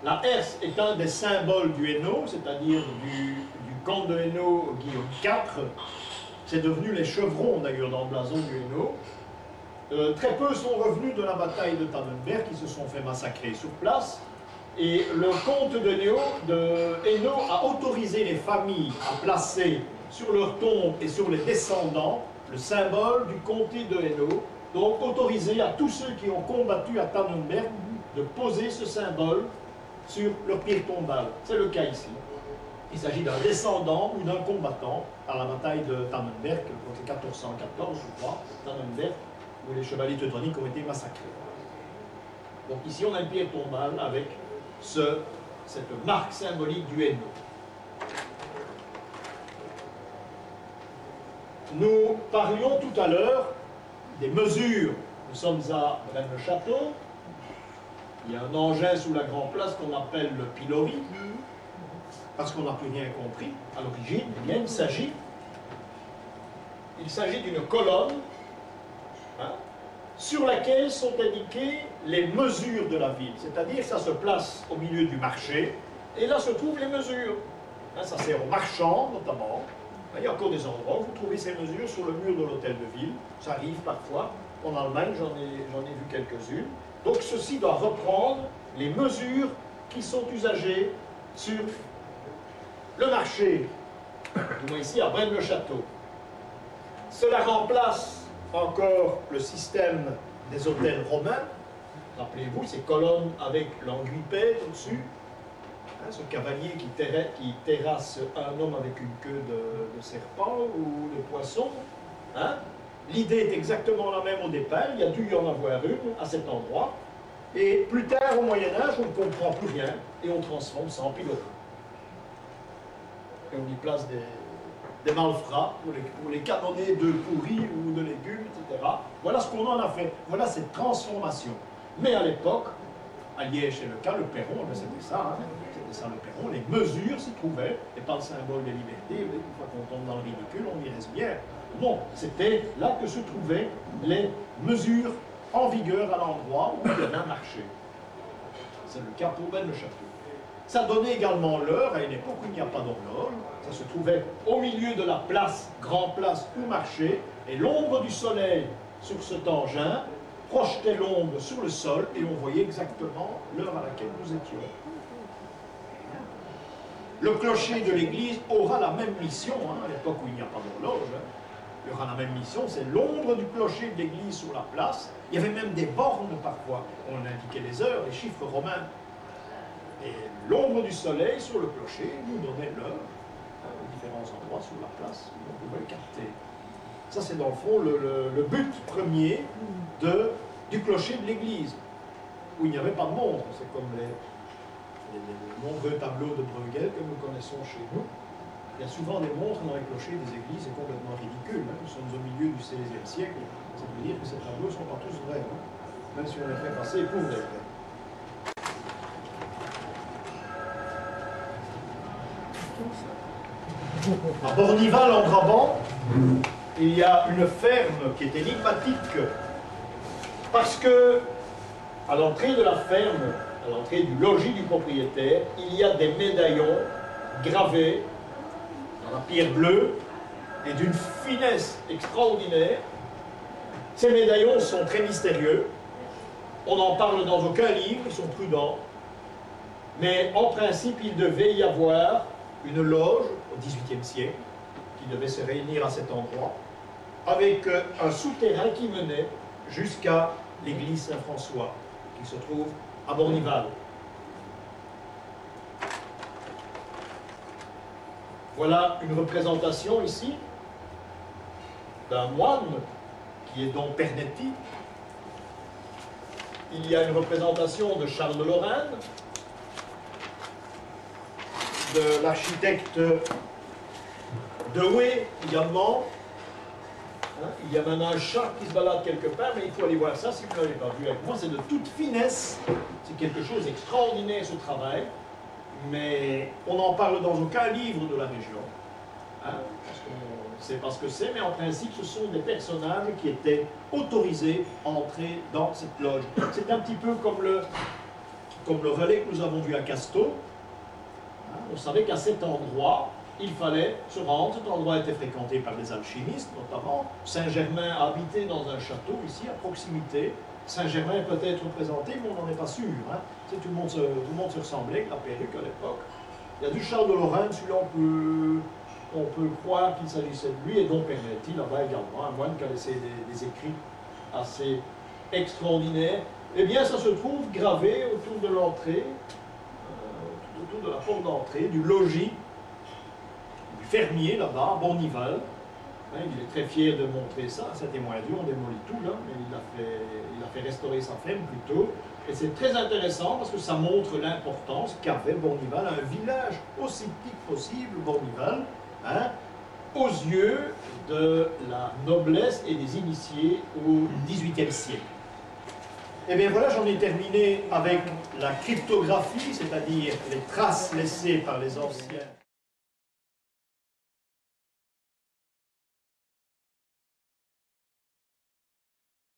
La herse est un des symboles du Hainaut, c'est-à-dire du comte de Hainaut Guillaume IV. C'est devenu les chevrons, d'ailleurs, dans le blason du Hainaut. Très peu sont revenus de la bataille de Tannenberg, qui se sont fait massacrer sur place. Et le comte de Hainaut a autorisé les familles à placer sur leur tombe et sur les descendants le symbole du comté de Hainaut, donc autorisé à tous ceux qui ont combattu à Tannenberg de poser ce symbole sur leur pierre tombale. C'est le cas ici. Il s'agit d'un descendant ou d'un combattant à la bataille de Tannenberg, c'est 1414, je crois, Tannenberg, où les chevaliers teutoniques ont été massacrés. Donc ici, on a une pierre tombale avec cette marque symbolique du Hainaut. Nous parlions tout à l'heure des mesures. Nous sommes à Braine-le-Château. Il y a un engin sous la grande place qu'on appelle le pilori, parce qu'on n'a plus rien compris à l'origine. Eh bien, il s'agit d'une colonne sur laquelle sont indiquées les mesures de la ville. C'est-à-dire que ça se place au milieu du marché, et là se trouvent les mesures. Ça sert aux marchands, notamment. Il y a encore des endroits où vous trouvez ces mesures sur le mur de l'hôtel de ville. Ça arrive parfois. En Allemagne, j'en ai vu quelques-unes. Donc ceci doit reprendre les mesures qui sont usagées sur le marché, du moins ici à Braine-le-Château. Cela remplace encore le système des hôtels romains. Rappelez-vous, ces colonnes avec l'enguipède au-dessus. Ce cavalier qui terrasse un homme avec une queue de serpent ou de poisson. L'idée est exactement la même au départ, il y a dû y en avoir une à cet endroit. Et plus tard, au Moyen-Âge, on ne comprend plus rien et on transforme ça en pilote. Et on y place des malfrats pour les canonner de pourris ou de légumes, etc. Voilà ce qu'on en a fait. Voilà cette transformation. Mais à l'époque, à Liège, c'est le cas, le perron, c'était ça. C'était ça le perron. Les mesures s'y trouvaient, et pas le symbole des libertés. Une fois qu'on tombe dans le ridicule, on y reste bien. Non, c'était là que se trouvaient les mesures en vigueur à l'endroit où il y avait un marché. C'est le cas pour Braine-le-Château. Ça donnait également l'heure à une époque où il n'y a pas d'horloge. Ça se trouvait au milieu de la place, grande place ou marché, et l'ombre du soleil sur cet engin projetait l'ombre sur le sol et on voyait exactement l'heure à laquelle nous étions. Le clocher de l'église aura la même mission, à l'époque où il n'y a pas d'horloge. Il y aura la même mission, c'est l'ombre du clocher de l'église sur la place. Il y avait même des bornes parfois. On indiquait les heures, les chiffres romains. Et l'ombre du soleil sur le clocher nous donnait l'heure aux différents endroits sur la place où on pouvait le capter. Ça, c'est dans le fond le but premier du clocher de l'église, où il n'y avait pas de montre. C'est comme les nombreux tableaux de Bruegel que nous connaissons chez nous. Il y a souvent des montres dans les clochers des églises, c'est complètement ridicule. Nous sommes au milieu du XVIe siècle, ça veut dire que ces tableaux ne sont pas tous vrais, même si on les fait passer pour des vrais. À Bornival, en Brabant, il y a une ferme qui est énigmatique parce que à l'entrée de la ferme, à l'entrée du logis du propriétaire, il y a des médaillons gravés dans la pierre bleue et d'une finesse extraordinaire. Ces médaillons sont très mystérieux. On n'en parle dans aucun livre, ils sont prudents. Mais en principe, il devait y avoir une loge au XVIIIe siècle qui devait se réunir à cet endroit avec un souterrain qui menait jusqu'à l'église Saint-François qui se trouve à Bornival. Voilà une représentation ici d'un moine qui est donc Pernetti. Il y a une représentation de Charles de Lorraine, de l'architecte Dewey également. Il y a maintenant un chat qui se balade quelque part, mais il faut aller voir ça si vous ne l'avez pas vu avec moi. C'est de toute finesse, c'est quelque chose d'extraordinaire ce travail, mais on n'en parle dans aucun livre de la région. Parce qu'on ne sait pas ce que c'est, mais en principe ce sont des personnages qui étaient autorisés à entrer dans cette loge. C'est un petit peu comme le relais que nous avons vu à Casto. On savait qu'à cet endroit, il fallait se rendre. Cet endroit était fréquenté par les alchimistes, notamment. Saint-Germain habitait dans un château, ici, à proximité. Saint-Germain peut être représenté, mais on n'en est pas sûr. Tout le monde se ressemblait, avec la perruque à l'époque. Il y a du Charles de Lorraine, celui-là, on peut croire qu'il s'agissait de lui, et donc Pernetti, là-bas également, un moine qui a laissé des écrits assez extraordinaires. Eh bien, ça se trouve gravé autour de l'entrée, autour de la porte d'entrée, du logis du fermier là-bas, à Bornival. Il est très fier de montrer ça, c'était moins dur, on démolit tout là, mais il a fait restaurer sa ferme plutôt. Et c'est très intéressant parce que ça montre l'importance qu'avait Bornival, un village aussi petit que possible, Bornival, aux yeux de la noblesse et des initiés au XVIIIe siècle. Et bien voilà, j'en ai terminé avec la cryptographie, c'est-à-dire les traces laissées par les anciens.